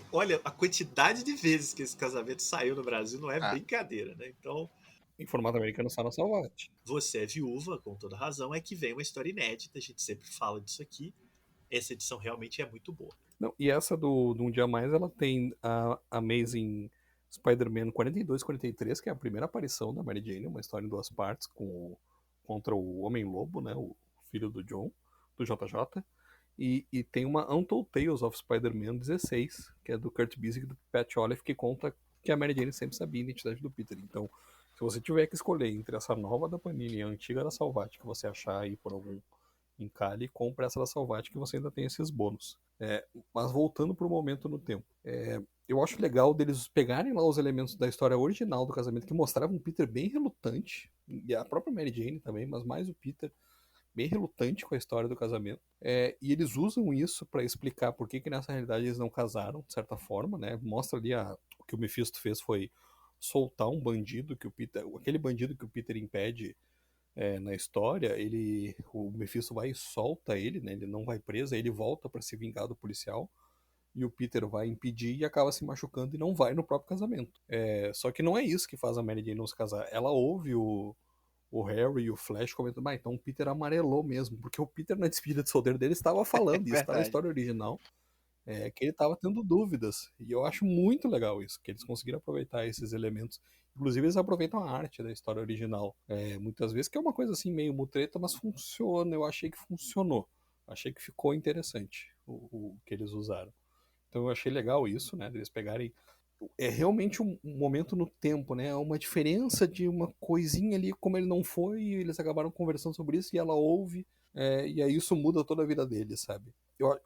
Olha, a quantidade de vezes que esse casamento saiu no Brasil não é Ah, brincadeira, né? Então, Em formato americano está na Salvat. você é viúva, com toda razão, é que vem uma história inédita, a gente sempre fala disso aqui. Essa edição realmente é muito boa. Não, e essa do Um Dia a Mais, ela tem a Amazing Spider-Man 42 e 43, que é a primeira aparição da Mary Jane, uma história em 2 partes contra o Homem-Lobo, né, o filho do John, do JJ. E tem uma Untold Tales of Spider-Man 16, que é do Kurt Busiek e do Pat Olive, que conta que a Mary Jane sempre sabia a identidade do Peter. Então, se você tiver que escolher entre essa nova da Panini e a antiga da Salvat, que você achar aí por algum encalhe, compra essa da Salvat, que você ainda tem esses bônus. Mas voltando para o momento no tempo. Eu acho legal deles pegarem lá os elementos da história original do casamento, que mostravam um Peter bem relutante, e a própria Mary Jane também, mas mais o Peter bem relutante com a história do casamento. E eles usam isso para explicar por que nessa realidade eles não casaram, de certa forma, né? Mostra ali o que o Mephisto fez foi soltar um bandido que aquele bandido que o Peter impede na história, o Mephisto vai e solta ele, né? Ele não vai preso, aí ele volta para se vingar do policial e o Peter vai impedir e acaba se machucando e não vai no próprio casamento. Só que não é isso que faz a Mary Jane não se casar. Ela ouve o Harry e o Flash comentando, então o Peter amarelou mesmo, porque o Peter na despedida de solteiro dele estava falando, isso está na verdade. história original, que ele estava tendo dúvidas. E eu acho muito legal isso, que eles conseguiram aproveitar esses elementos. Inclusive eles aproveitam a arte da história original, muitas vezes, que é uma coisa assim meio mutreta, mas funciona, eu achei que funcionou. Achei que ficou interessante o que eles usaram. Então eu achei legal isso, né? Eles pegarem. É realmente um momento no tempo, né? É uma diferença de uma coisinha ali, como ele não foi, e eles acabaram conversando sobre isso e ela ouve, e aí isso muda toda a vida dele, sabe?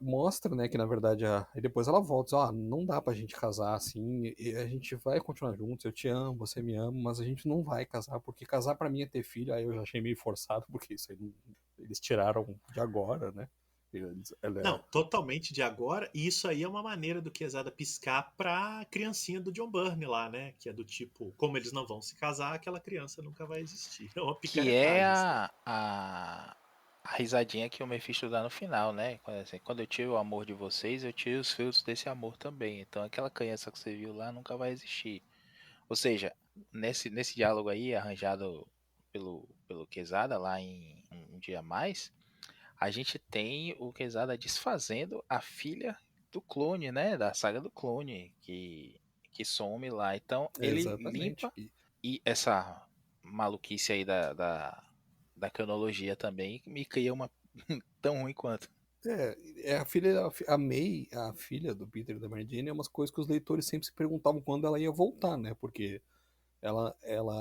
Mostra, né, que na verdade e depois ela volta, não dá pra gente casar assim, e a gente vai continuar juntos, eu te amo, você me ama, mas a gente não vai casar, porque casar pra mim é ter filho, aí eu já achei meio forçado, porque isso aí eles tiraram de agora, né? Não, totalmente de agora. E isso aí é uma maneira do Quesada piscar pra criancinha do John Byrne lá, né? Que é do tipo, como eles não vão se casar, aquela criança nunca vai existir. É uma Que é picaretagem isso daí. a risadinha que o Mephisto dá no final, né? Quando eu tiro o amor de vocês, eu tiro os frutos desse amor também. Então aquela criança que você viu lá nunca vai existir. Ou seja, nesse diálogo aí, arranjado pelo Quesada lá em Um Dia a Mais, a gente tem o Quesada desfazendo a filha do clone, né? Da saga do clone, que que some lá. Então ele Exatamente. limpa, e essa maluquice aí da cronologia também me cria uma tão ruim quanto. É a filha, a May, a filha do Peter e da Mary Jane, é umas coisas que os leitores sempre se perguntavam quando ela ia voltar, né? Porque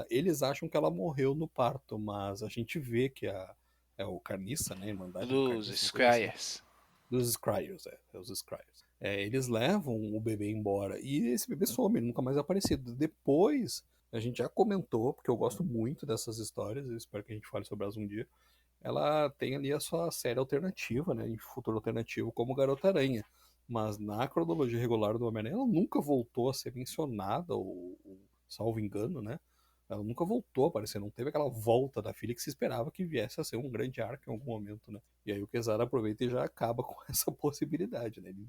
eles acham que ela morreu no parto, mas a gente vê que é o Carniça, né? A Irmandade do Dos Carniça, uma coisa assim. Squires. Dos Scryers, é os Scryers. Eles levam o bebê embora e esse bebê some, ele nunca mais é aparecido. Depois, a gente já comentou, porque eu gosto muito dessas histórias, eu espero que a gente fale sobre elas um dia. Ela tem ali a sua série alternativa, né, em futuro alternativo, como Garota-Aranha. Mas na cronologia regular do Homem-Aranha, ela nunca voltou a ser mencionada, ou salvo engano, né? Ela nunca voltou a aparecer, não teve aquela volta da filha que se esperava que viesse a ser um grande arco em algum momento, né? E aí o Quesada aproveita e já acaba com essa possibilidade, né? Ele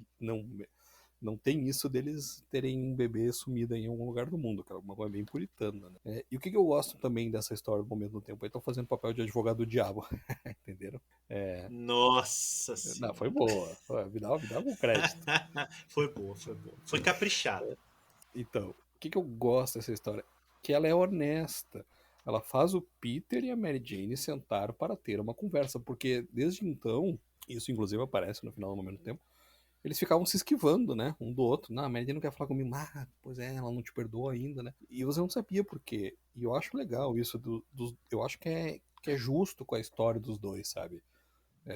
não tem isso deles terem um bebê sumido em algum lugar do mundo, que é uma coisa bem puritana, né? E o que eu gosto também dessa história do Momento do Tempo? Eles estão fazendo papel de advogado do diabo, entenderam? Nossa Não, foi senhora. boa. Me dá algum crédito. Foi boa, foi boa. Foi caprichado. Então, o que eu gosto dessa história? Que ela é honesta. Ela faz o Peter e a Mary Jane sentar para ter uma conversa, porque desde então, isso inclusive aparece no final do Momento do Tempo, eles ficavam se esquivando, né? Um do outro. Não, a Mary Jane não quer falar comigo. Ah, pois é, ela não te perdoa ainda, né? E você não sabia por quê. E eu acho legal isso. Eu acho que é justo com a história dos dois, sabe?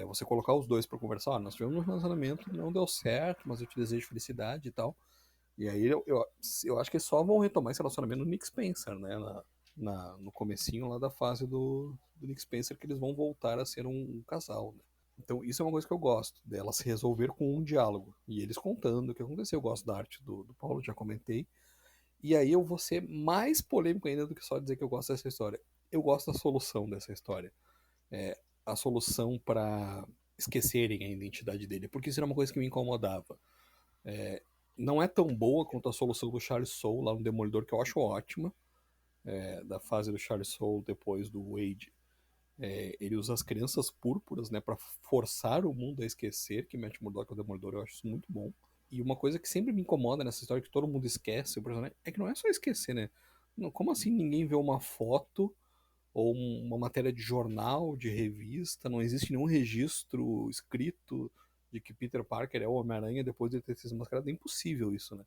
Você colocar os dois pra conversar. Ó, nós tivemos um relacionamento, não deu certo, mas eu te desejo felicidade e tal. E aí eu acho que eles só vão retomar esse relacionamento no Nick Spencer, né? No comecinho lá da fase do Nick Spencer, que eles vão voltar a ser um casal, né? Então isso é uma coisa que eu gosto, dela se resolver com um diálogo. E eles contando o que aconteceu. Eu gosto da arte do Paulo, já comentei. E aí eu vou ser mais polêmico ainda do que só dizer que eu gosto dessa história. Eu gosto da solução dessa história. A solução para esquecerem a identidade dele, porque isso era uma coisa que me incomodava. Não é tão boa quanto a solução do Charles Soule lá no Demolidor, que eu acho ótima, da fase do Charles Soule depois do Wade. Ele usa as crianças púrpuras, né, para forçar o mundo a esquecer que Matt Murdock é o Demolidor. Eu acho isso muito bom. E uma coisa que sempre me incomoda nessa história, que todo mundo esquece o personagem, é que não é só esquecer, né? Não, como assim ninguém vê uma foto ou uma matéria de jornal, de revista, não existe nenhum registro escrito de que Peter Parker é o Homem-Aranha depois de ter sido desmascarado? É impossível isso, né?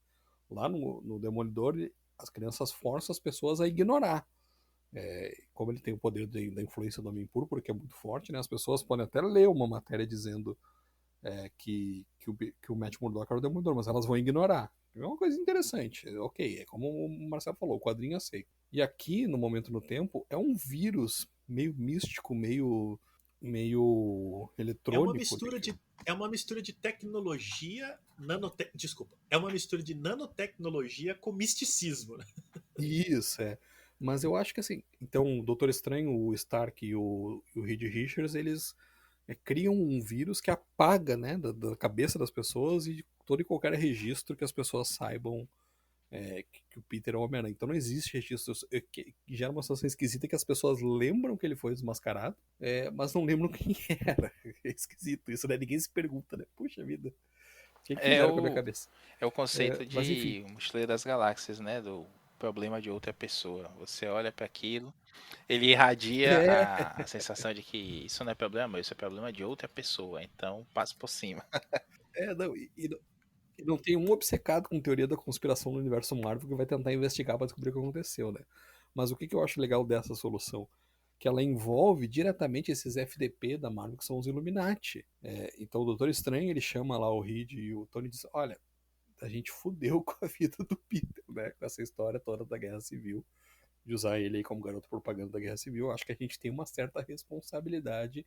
Lá no Demolidor, as crianças forçam as pessoas a ignorar. Como ele tem o poder da influência do Homem-Púrpura, que é muito forte, né? As pessoas podem até ler uma matéria dizendo que o Matt Murdock era o Demolidor, mas elas vão ignorar. É uma coisa interessante. Ok, é como o Marcelo falou, o quadrinho aceita. E aqui, no Momento no Tempo, é um vírus meio místico, meio É uma eletrônico. mistura de é uma mistura de tecnologia, desculpa, é uma mistura de nanotecnologia com misticismo, né? Isso, é. Mas eu acho que assim, então o Doutor Estranho, o Stark e o Reed Richards, eles criam um vírus que apaga, né, da cabeça das pessoas e de todo e qualquer registro que as pessoas saibam que o Peter é o Homem-Aranha. Então não existe registro. Que gera uma situação esquisita que as pessoas lembram que ele foi desmascarado, mas não lembram quem era. É esquisito isso, né? Ninguém se pergunta, né? Puxa vida, o que É fizeram com a minha o, cabeça? é o conceito Mas enfim, de Mochileiro das Galáxias, né? Do problema de outra pessoa. Você olha para aquilo, ele irradia é, a sensação de que isso não é problema, isso é problema de outra pessoa. Então passa por cima. não, e não tem um obcecado com teoria da conspiração no universo Marvel que vai tentar investigar para descobrir o que aconteceu, né? Mas o que eu acho legal dessa solução? Que ela envolve diretamente esses FDP da Marvel, que são os Illuminati. Então o Doutor Estranho, ele chama lá o Reed e o Tony e diz, olha, a gente fudeu com a vida do Peter, né? Com essa história toda da Guerra Civil, de usar ele aí como garoto propaganda da Guerra Civil. Acho que a gente tem uma certa responsabilidade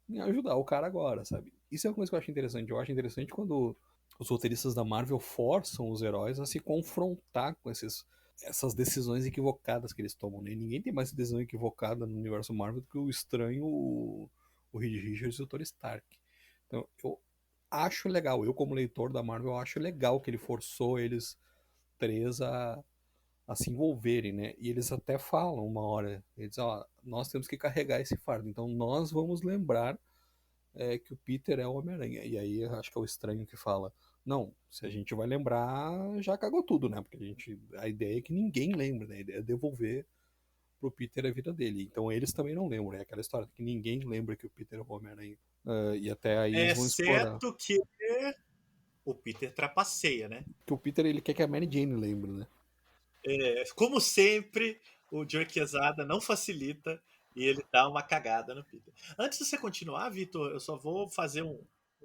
em ajudar o cara agora, sabe? Isso é uma coisa que eu acho interessante. Eu acho interessante quando os roteiristas da Marvel forçam os heróis a se confrontar com essas decisões equivocadas que eles tomam, né? Ninguém tem mais decisão equivocada no universo Marvel do que o Estranho, o Reed Richards e o Tony Stark. Então, eu acho legal, eu como leitor da Marvel, eu acho legal que ele forçou eles três a se envolverem, né? E eles até falam uma hora, eles dizem, ó, nós temos que carregar esse fardo, então nós vamos lembrar que o Peter é o Homem-Aranha. E aí acho que é o Estranho que fala, Não, se a gente vai lembrar, já cagou tudo, né? Porque a ideia é que ninguém lembra, né? A ideia é devolver pro Peter a vida dele. Então eles também não lembram, é aquela história que ninguém lembra que o Peter é o Homem-Aranha. E até aí eles vão explorar. Exceto que o Peter trapaceia, né? Que o Peter ele quer que a Mary Jane lembre, né? Como sempre, o Joe Quesada não facilita e ele dá uma cagada no Peter. Antes de você continuar, Vitor, eu só vou fazer um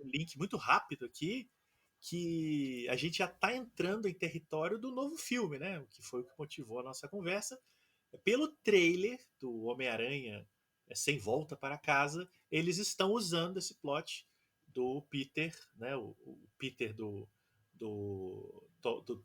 link muito rápido aqui, que a gente já está entrando em território do novo filme, né? O que foi o que motivou a nossa conversa. Pelo trailer do Homem-Aranha Sem Volta para Casa, eles estão usando esse plot do Peter, né? O Peter do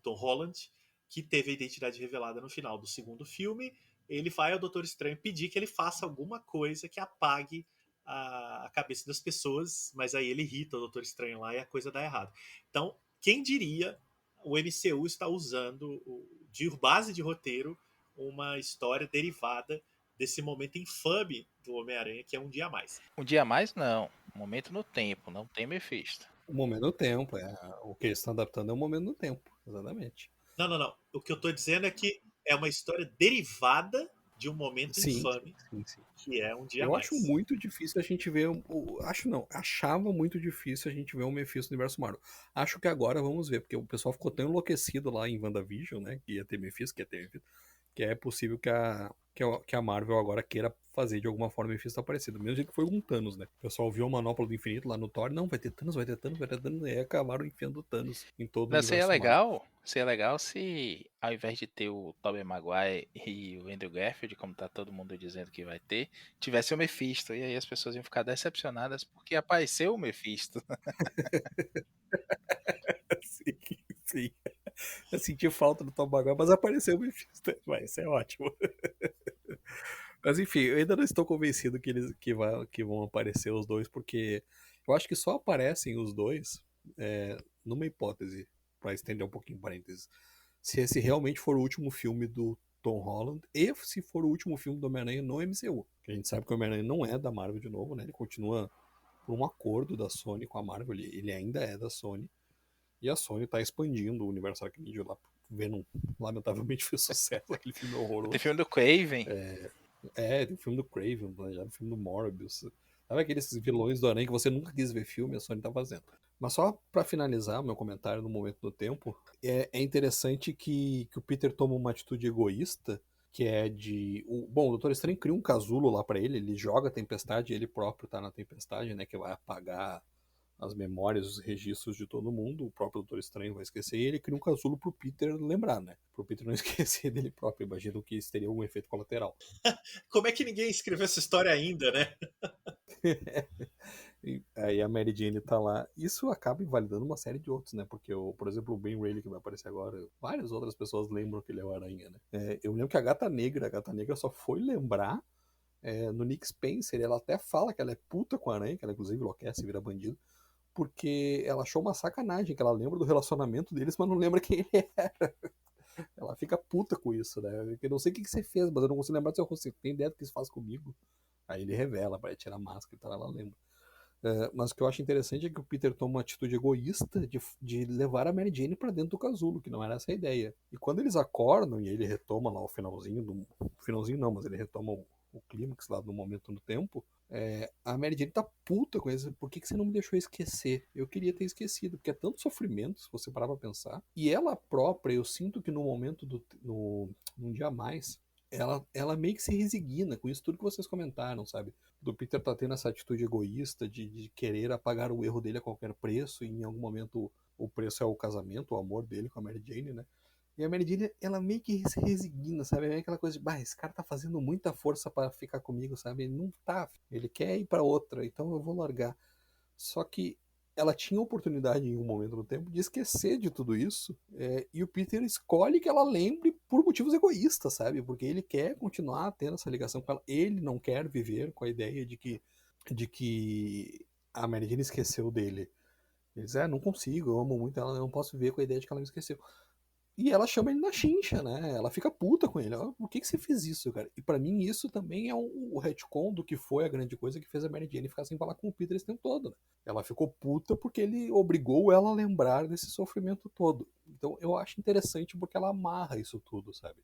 Tom Holland, que teve a identidade revelada no final do segundo filme. Ele vai ao Doutor Estranho pedir que ele faça alguma coisa que apague a cabeça das pessoas, mas aí ele irrita o Doutor Estranho lá e a coisa dá errado. Então, quem diria o MCU está usando de base de roteiro uma história derivada desse momento infame do Homem-Aranha, que é Um Dia a Mais. Um dia a mais, não. Um momento no tempo, não tem Mephisto. O momento do tempo, o que eles estão adaptando é o momento do tempo, exatamente. Não, não, não. O que eu estou dizendo é que é uma história derivada de um momento Sim, infame, sim, sim. que é Um Dia a Eu acho Mais. muito difícil a gente ver. Acho não, achava muito difícil a gente ver o Mephisto no universo Marvel. Acho que agora vamos ver, porque o pessoal ficou tão enlouquecido lá em WandaVision, né? Que ia ter Mephisto, que ia ter Mephisto, que é possível que a Marvel agora queira fazer de alguma forma o Mephisto aparecido. Mesmo jeito que foi com Thanos, né? O pessoal viu a Manopla do Infinito lá no Thor, não, vai ter Thanos, vai ter Thanos, vai ter Thanos, e aí acabaram enfiando Thanos em todo o Não, seria universo Marvel. legal, seria legal se ao invés de ter o Tobey Maguire e o Andrew Garfield, como tá todo mundo dizendo que vai ter, tivesse o Mephisto. E aí as pessoas iam ficar decepcionadas porque apareceu o Mephisto. Sim, sim. Eu senti falta do Tom Maguire, mas apareceu o Mephisto. Vai, isso é ótimo. Mas enfim, eu ainda não estou convencido que vão aparecer os dois, porque eu acho que só aparecem os dois numa hipótese, para estender um pouquinho o parênteses. Se esse realmente for o último filme do Tom Holland e se for o último filme do Homem-Aranha no MCU. Que a gente sabe que o Homem-Aranha não é da Marvel de novo, né? Ele continua por um acordo da Sony com a Marvel, ele ainda é da Sony. E a Sony tá expandindo o universo Aracnídeo lá, vendo, lamentavelmente fez sucesso aquele filme Tem horroroso. filme do Craven. Tem o filme do Craven, planejado o filme do Morbius. Sabe aqueles vilões do Aranha que você nunca quis ver filme, a Sony tá fazendo. Mas só pra finalizar meu comentário no momento do tempo, é interessante que o Peter toma uma atitude egoísta, que é bom, o Doutor Estranho cria um casulo lá pra ele joga a tempestade, ele próprio tá na tempestade, né, que vai apagar as memórias, os registros de todo mundo, o próprio Doutor Estranho vai esquecer, e ele cria um casulo pro Peter lembrar, né? Pro Peter não esquecer dele próprio. Imagino que isso teria algum efeito colateral. Como é que ninguém escreveu essa história ainda, né? E aí a Mary Jane tá lá. Isso acaba invalidando uma série de outros, né? Porque, por exemplo, o Ben Reilly que vai aparecer agora, várias outras pessoas lembram que ele é o Aranha, né? Eu lembro que a Gata Negra só foi lembrar no Nick Spencer. Ela até fala que ela é puta com a Aranha, que ela inclusive enlouquece e vira bandido, porque ela achou uma sacanagem, que ela lembra do relacionamento deles, mas não lembra quem ele é. Ela fica puta com isso, né? Eu não sei o que você fez, mas eu não consigo lembrar do seu rosto. Você tem ideia do que isso faz comigo? Aí ele revela, vai tirar a máscara e tal, ela lembra. Mas o que eu acho interessante é que o Peter toma uma atitude egoísta de levar a Mary Jane pra dentro do casulo, que não era essa a ideia. E quando eles acordam e ele retoma lá o finalzinho finalzinho não, mas ele retoma o clímax lá no momento no tempo, a Mary Jane tá puta com isso. Por que você não me deixou esquecer? Eu queria ter esquecido, porque é tanto sofrimento, se você parar pra pensar. E ela própria, eu sinto que no momento num dia a mais, ela meio que se resigna com isso tudo que vocês comentaram, sabe? Do Peter tá tendo essa atitude egoísta de querer apagar o erro dele a qualquer preço, e em algum momento o preço é o casamento, o amor dele com a Mary Jane, né? E a Mary Jane, ela meio que se resigna, sabe? É aquela coisa de, bah, esse cara tá fazendo muita força para ficar comigo, sabe? Ele não tá, ele quer ir para outra, então eu vou largar. Só que ela tinha a oportunidade em um momento do tempo de esquecer de tudo isso, e o Peter escolhe que ela lembre por motivos egoístas, sabe? Porque ele quer continuar tendo essa ligação com ela, ele não quer viver com a ideia de que a Mary Jane esqueceu dele. Ele diz, não consigo, eu amo muito ela, eu não posso viver com a ideia de que ela me esqueceu. E ela chama ele na chincha, né? Ela fica puta com ele. Por que você fez isso, cara? E pra mim isso também é o retcon do que foi a grande coisa que fez a Mary Jane ficar sem falar com o Peter esse tempo todo, né? Ela ficou puta porque ele obrigou ela a lembrar desse sofrimento todo. Então eu acho interessante porque ela amarra isso tudo, sabe?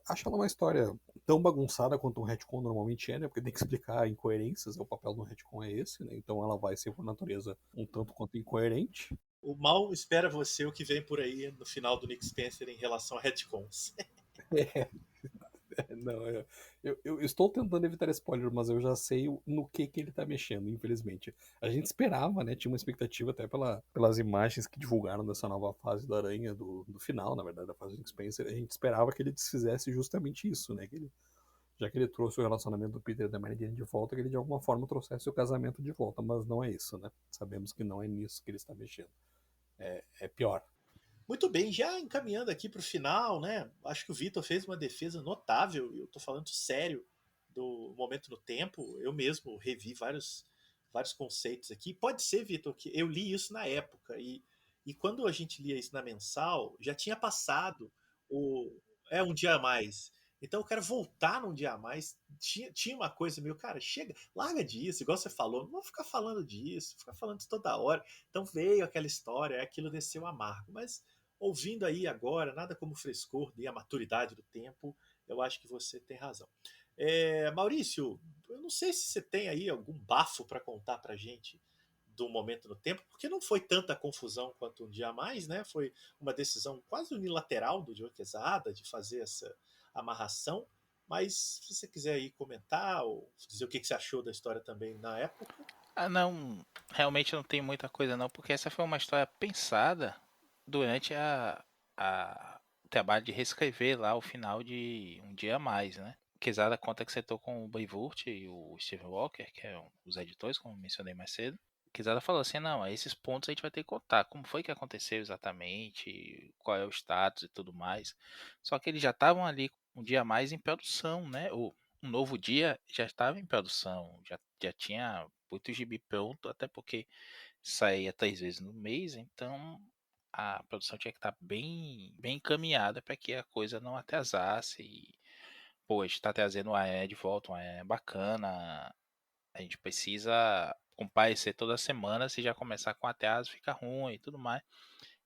Acho ela uma história tão bagunçada quanto um retcon normalmente é, né? Porque tem que explicar incoerências, o papel do retcon é esse, né? Então ela vai ser por natureza um tanto quanto incoerente. O mal espera você o que vem por aí no final do Nick Spencer em relação a retcons. Não, eu estou tentando evitar spoiler, mas eu já sei no que ele tá mexendo, infelizmente. A gente esperava, né? Tinha uma expectativa até pelas imagens que divulgaram dessa nova fase do Aranha, do final, na verdade, da fase do Nick Spencer. A gente esperava que ele desfizesse justamente isso, né? Já que ele trouxe o relacionamento do Peter e da Mary Jane de volta, que ele de alguma forma trouxesse o casamento de volta, mas não é isso, né? Sabemos que não é nisso que ele está mexendo. É pior. Muito bem, já encaminhando aqui para o final, né? Acho que o Vitor fez uma defesa notável, e eu estou falando sério, do momento no tempo. Eu mesmo revi vários conceitos aqui. Pode ser, Vitor, que eu li isso na época, e quando a gente lia isso na mensal, já tinha passado o. É um dia a mais. Então eu quero voltar num dia a mais. Tinha uma coisa meio, cara, chega, larga disso, igual você falou, não vou ficar falando disso, ficar falando isso toda hora. Então veio aquela história, aquilo desceu amargo. Mas ouvindo aí agora, nada como o frescor e a maturidade do tempo, eu acho que você tem razão. Maurício, eu não sei se você tem aí algum bafo para contar para gente do momento no tempo, porque não foi tanta confusão quanto um dia a mais, né? Foi uma decisão quase unilateral do Joe Quesada de fazer essa amarração. Mas se você quiser aí comentar ou dizer o que você achou da história também na época. Ah, não, realmente não tem muita coisa não, porque essa foi uma história pensada durante o trabalho de reescrever lá o final de Um Dia a Mais, né? Quesada conta que sentou com o Brevoort e o Steve Walker, que eram os editores, como mencionei mais cedo. Quesada falou assim, não, esses pontos a gente vai ter que contar, como foi que aconteceu exatamente, qual é o status e tudo mais. Só que eles já estavam ali Um Dia a Mais em produção, né? Um Novo Dia já estava em produção, já tinha muito gibi pronto, até porque saía 3 vezes no mês, então a produção tinha que estar bem encaminhada para que a coisa não atrasasse. E, pô, a gente está trazendo o AE de volta, um AE bacana, a gente precisa comparecer toda semana, se já começar com atraso fica ruim e tudo mais.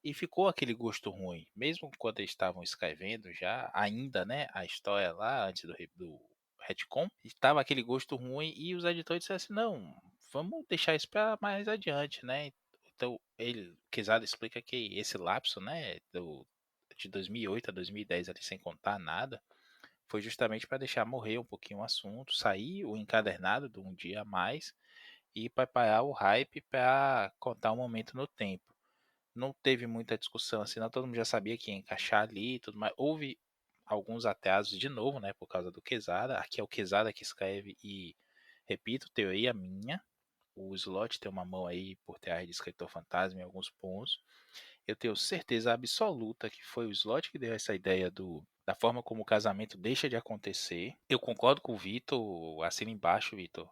E ficou aquele gosto ruim, mesmo quando eles estavam escrevendo já, ainda, né, a história lá, antes do retcon, estava aquele gosto ruim e os editores disseram assim, não, vamos deixar isso para mais adiante, né. Então, Quesada explica que esse lapso, né, de 2008 a 2010 ali sem contar nada, foi justamente para deixar morrer um pouquinho o assunto, sair o encadernado de Um Dia a Mais e preparar o hype para contar um momento no tempo. Não teve muita discussão assim, não, todo mundo já sabia que ia encaixar ali e tudo mais. Houve alguns atrasos de novo, né, por causa do Quesada. Aqui é o Quesada que escreve e, repito, teoria minha. O Slot tem uma mão aí por trás de escritor fantasma em alguns pontos. Eu tenho certeza absoluta que foi o Slot que deu essa ideia da forma como o casamento deixa de acontecer. Eu concordo com o Vitor, assina embaixo, Vitor.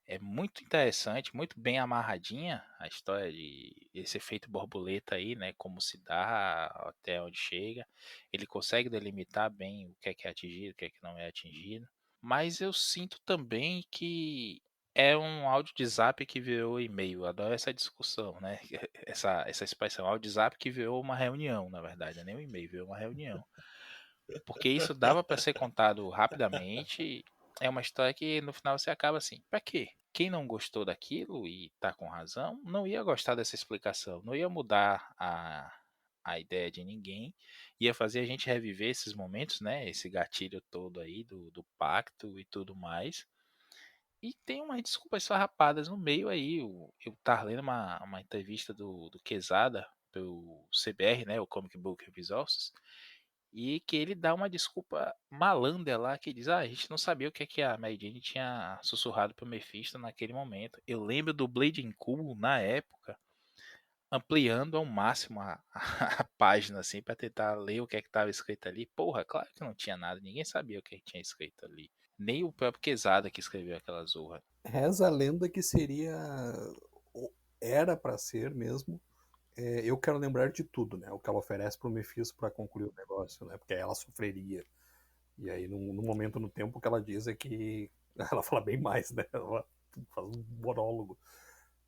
É muito interessante, muito bem amarradinha a história de esse efeito borboleta aí, né? Como se dá, até onde chega. Ele consegue delimitar bem o que é atingido, o que não é atingido. Mas eu sinto também que é um áudio de zap que virou e-mail. Eu adoro essa discussão, né? Essa expressão, áudio de zap que virou uma reunião, na verdade, não é nem um e-mail, virou uma reunião. Porque isso dava para ser contado rapidamente. É uma história que no final você acaba assim, pra quê? Quem não gostou daquilo e tá com razão, não ia gostar dessa explicação, não ia mudar a ideia de ninguém, ia fazer a gente reviver esses momentos, né? Esse gatilho todo aí do pacto e tudo mais. E tem umas desculpas farrapadas no meio aí. Eu tava lendo uma entrevista do Quesada, pelo CBR, né? O Comic Book Resources, e que ele dá uma desculpa malandra lá, que diz, a gente não sabia o que é que a Mary Jane tinha sussurrado pro Mephisto naquele momento. Eu lembro do Bleeding Cool, na época, ampliando ao máximo a página, assim, pra tentar ler o que é que tava escrito ali. Porra, claro que não tinha nada, ninguém sabia o que é que tinha escrito ali. Nem o próprio Quesada que escreveu aquela zorra. Reza a lenda que seria, era para ser mesmo, eu quero lembrar de tudo, né? O que ela oferece pro Mephisto pra concluir o negócio, né? Porque aí ela sofreria. E aí, no momento no tempo, o que ela diz é que. Ela fala bem mais, né? Ela faz um monólogo.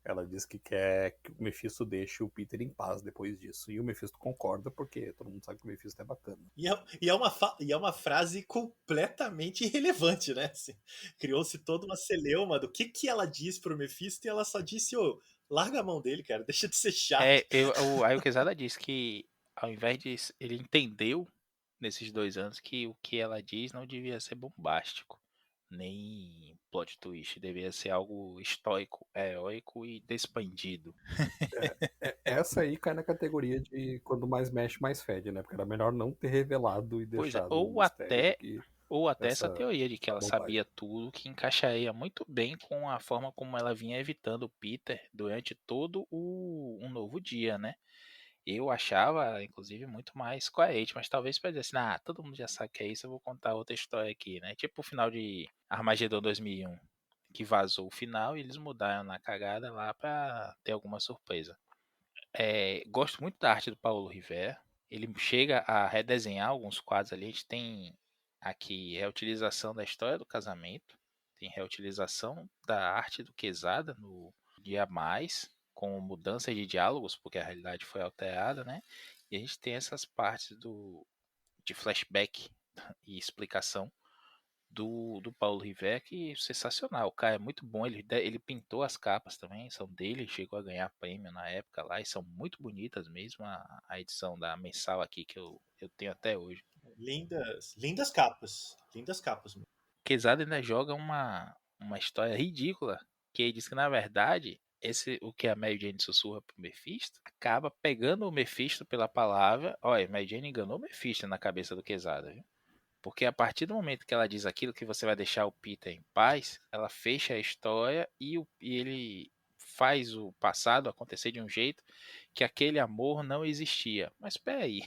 Ela diz que quer que o Mephisto deixe o Peter em paz depois disso. E o Mephisto concorda, porque todo mundo sabe que o Mephisto é bacana. E é uma frase completamente irrelevante, né? Assim, criou-se toda uma celeuma do que ela diz pro Mephisto e ela só disse, ô, larga a mão dele, cara, deixa de ser chato. Aí o Quesada disse que ao invés de. Ele entendeu nesses 2 anos que o que ela diz não devia ser bombástico, nem plot twist, devia ser algo estoico, heróico e despandido. Essa aí cai na categoria de quando mais mexe, mais fede, né? Porque era melhor não ter revelado e Pois é, deixado o mistério do que ou até essa essa, teoria de que essa ela bobagem. sabia tudo, que encaixaria muito bem com a forma como ela vinha evitando o Peter durante todo um novo dia, né? Eu achava, inclusive, muito mais coerente, mas talvez para dizer assim, todo mundo já sabe que é isso, eu vou contar outra história aqui, né? Tipo o final de Armageddon 2001, que vazou o final e eles mudaram na cagada lá pra ter alguma surpresa. Gosto muito da arte do Paulo Rivera. Ele chega a redesenhar alguns quadros ali. A gente tem aqui reutilização da história do casamento, tem reutilização da arte do Quesada no Dia Mais, com mudança de diálogos, porque a realidade foi alterada, né? E a gente tem essas partes de flashback e explicação do Paulo Rivera, que é sensacional. O cara é muito bom. Ele pintou as capas também, são dele. Chegou a ganhar prêmio na época lá e são muito bonitas mesmo. A edição da mensal aqui que eu tenho até hoje. Lindas capas. Lindas capas. Quesada ainda joga uma história ridícula, que ele diz que na verdade o que a Mary Jane sussurra pro Mephisto acaba pegando o Mephisto pela palavra. Olha, Mary Jane enganou o Mephisto na cabeça do Quesada, viu? Porque a partir do momento que ela diz aquilo, que você vai deixar o Peter em paz, ela fecha a história e ele faz o passado acontecer de um jeito que aquele amor não existia. Mas espera aí,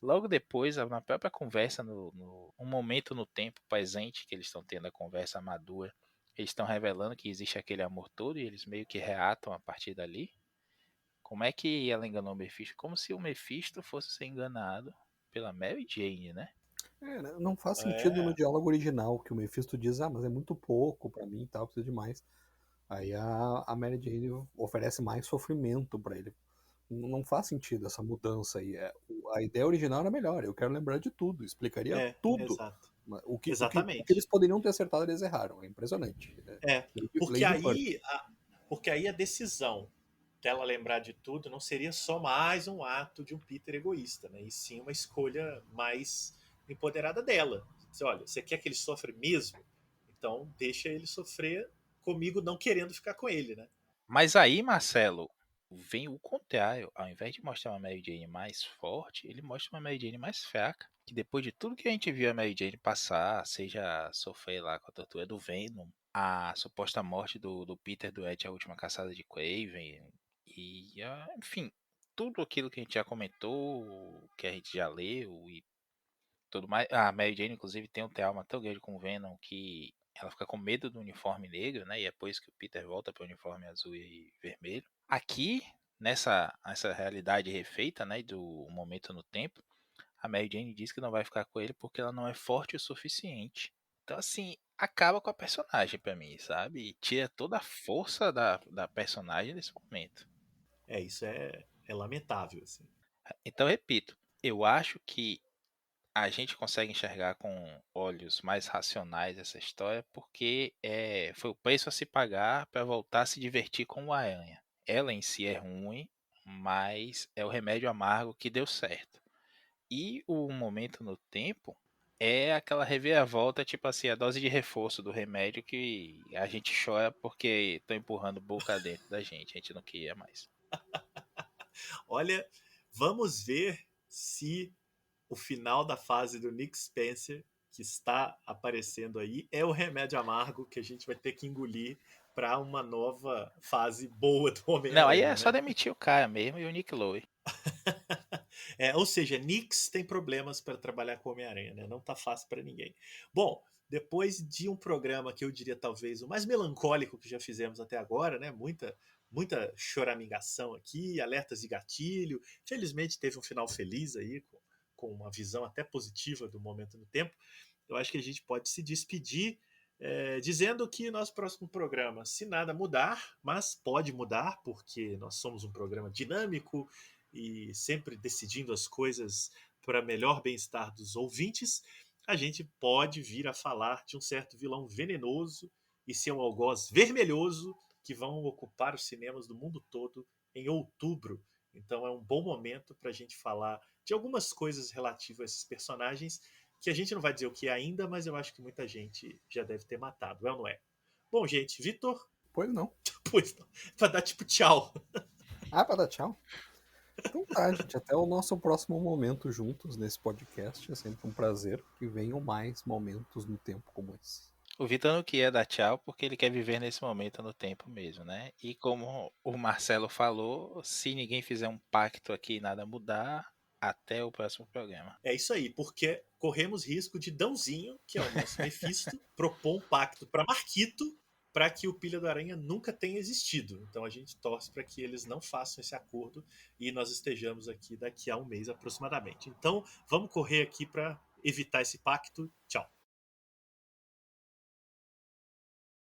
logo depois, na própria conversa, um momento no tempo presente que eles estão tendo a conversa madura, eles estão revelando que existe aquele amor todo e eles meio que reatam a partir dali. Como é que ela enganou o Mephisto? Como se o Mephisto fosse ser enganado pela Mary Jane, né? Né, não faz sentido no É, diálogo original, que o Mephisto diz, mas é muito pouco pra mim e tal, precisa de mais. Aí a Mary Jane oferece mais sofrimento pra ele. Não faz sentido essa mudança aí. A ideia original era melhor, eu quero lembrar de tudo, explicaria tudo. exato. O que eles Exatamente. poderiam ter acertado, eles erraram. É impressionante. É, porque Lei de Murphy. aí, porque aí a decisão dela lembrar de tudo não seria só mais um ato de um Peter egoísta, né? E sim uma escolha mais empoderada dela. Você, olha, você quer que ele sofra mesmo? Então deixa ele sofrer comigo não querendo ficar com ele, né? Mas aí, Marcelo, vem o contrário. Ao invés de mostrar uma Mary Jane mais forte, ele mostra uma Mary Jane mais fraca. Que depois de tudo que a gente viu a Mary Jane passar, seja sofrer lá com a tortura do Venom, a suposta morte do Peter durante a última caçada de Craven, e enfim, tudo aquilo que a gente já comentou, que a gente já leu e tudo mais. A Mary Jane, inclusive, tem um trauma tão grande com o Venom que ela fica com medo do uniforme negro, né? E é por isso que o Peter volta para o uniforme azul e vermelho. Aqui, nessa realidade refeita, né? Do momento no tempo, a Mary Jane diz que não vai ficar com ele porque ela não é forte o suficiente. Então, assim, acaba com a personagem pra mim, sabe? E tira toda a força da personagem nesse momento. Isso é lamentável, assim. Então, repito, eu acho que a gente consegue enxergar com olhos mais racionais essa história porque foi o preço a se pagar para voltar a se divertir com o Aranha. Ela em si é ruim, mas é o remédio amargo que deu certo. E o momento no tempo é aquela reviravolta, tipo assim, a dose de reforço do remédio que a gente chora porque estão empurrando boca dentro da gente, a gente não queria mais. Olha, vamos ver se o final da fase do Nick Spencer, que está aparecendo aí, é o remédio amargo que a gente vai ter que engolir para uma nova fase boa do Não, aí é Homem-Aranha, só né? demitir o cara mesmo e o Nick Lowe. Ou seja, Nix tem problemas para trabalhar com Homem-Aranha, né? Não tá fácil para ninguém. Bom, depois de um programa que eu diria talvez o mais melancólico que já fizemos até agora, né? muita choramingação aqui, alertas de gatilho. Felizmente teve um final feliz aí, com uma visão até positiva do momento no tempo. Eu acho que a gente pode se despedir dizendo que nosso próximo programa, se nada mudar, mas pode mudar, porque nós somos um programa dinâmico e sempre decidindo as coisas para melhor bem-estar dos ouvintes, a gente pode vir a falar de um certo vilão venenoso e seu algoz vermelhoso que vão ocupar os cinemas do mundo todo em outubro. Então é um bom momento para a gente falar de algumas coisas relativas a esses personagens que a gente não vai dizer o que é ainda, mas eu acho que muita gente já deve ter matado, é ou não é? Bom, gente, Vitor? Pois não. Pois não. Pra dar tipo tchau. Ah, para dar tchau? Então tá, gente. Até o nosso próximo momento juntos nesse podcast. É sempre um prazer. Que venham mais momentos no tempo como esse. O Vitor não quer dar tchau porque ele quer viver nesse momento no tempo mesmo, né? E como o Marcelo falou, se ninguém fizer um pacto aqui e nada mudar, até o próximo programa. É isso aí, porque corremos risco de Dãozinho, que é o nosso Mephisto, propor um pacto para Marquito para que o Pilha do Aranha nunca tenha existido. Então a gente torce para que eles não façam esse acordo e nós estejamos aqui daqui a um mês aproximadamente. Então vamos correr aqui para evitar esse pacto. Tchau.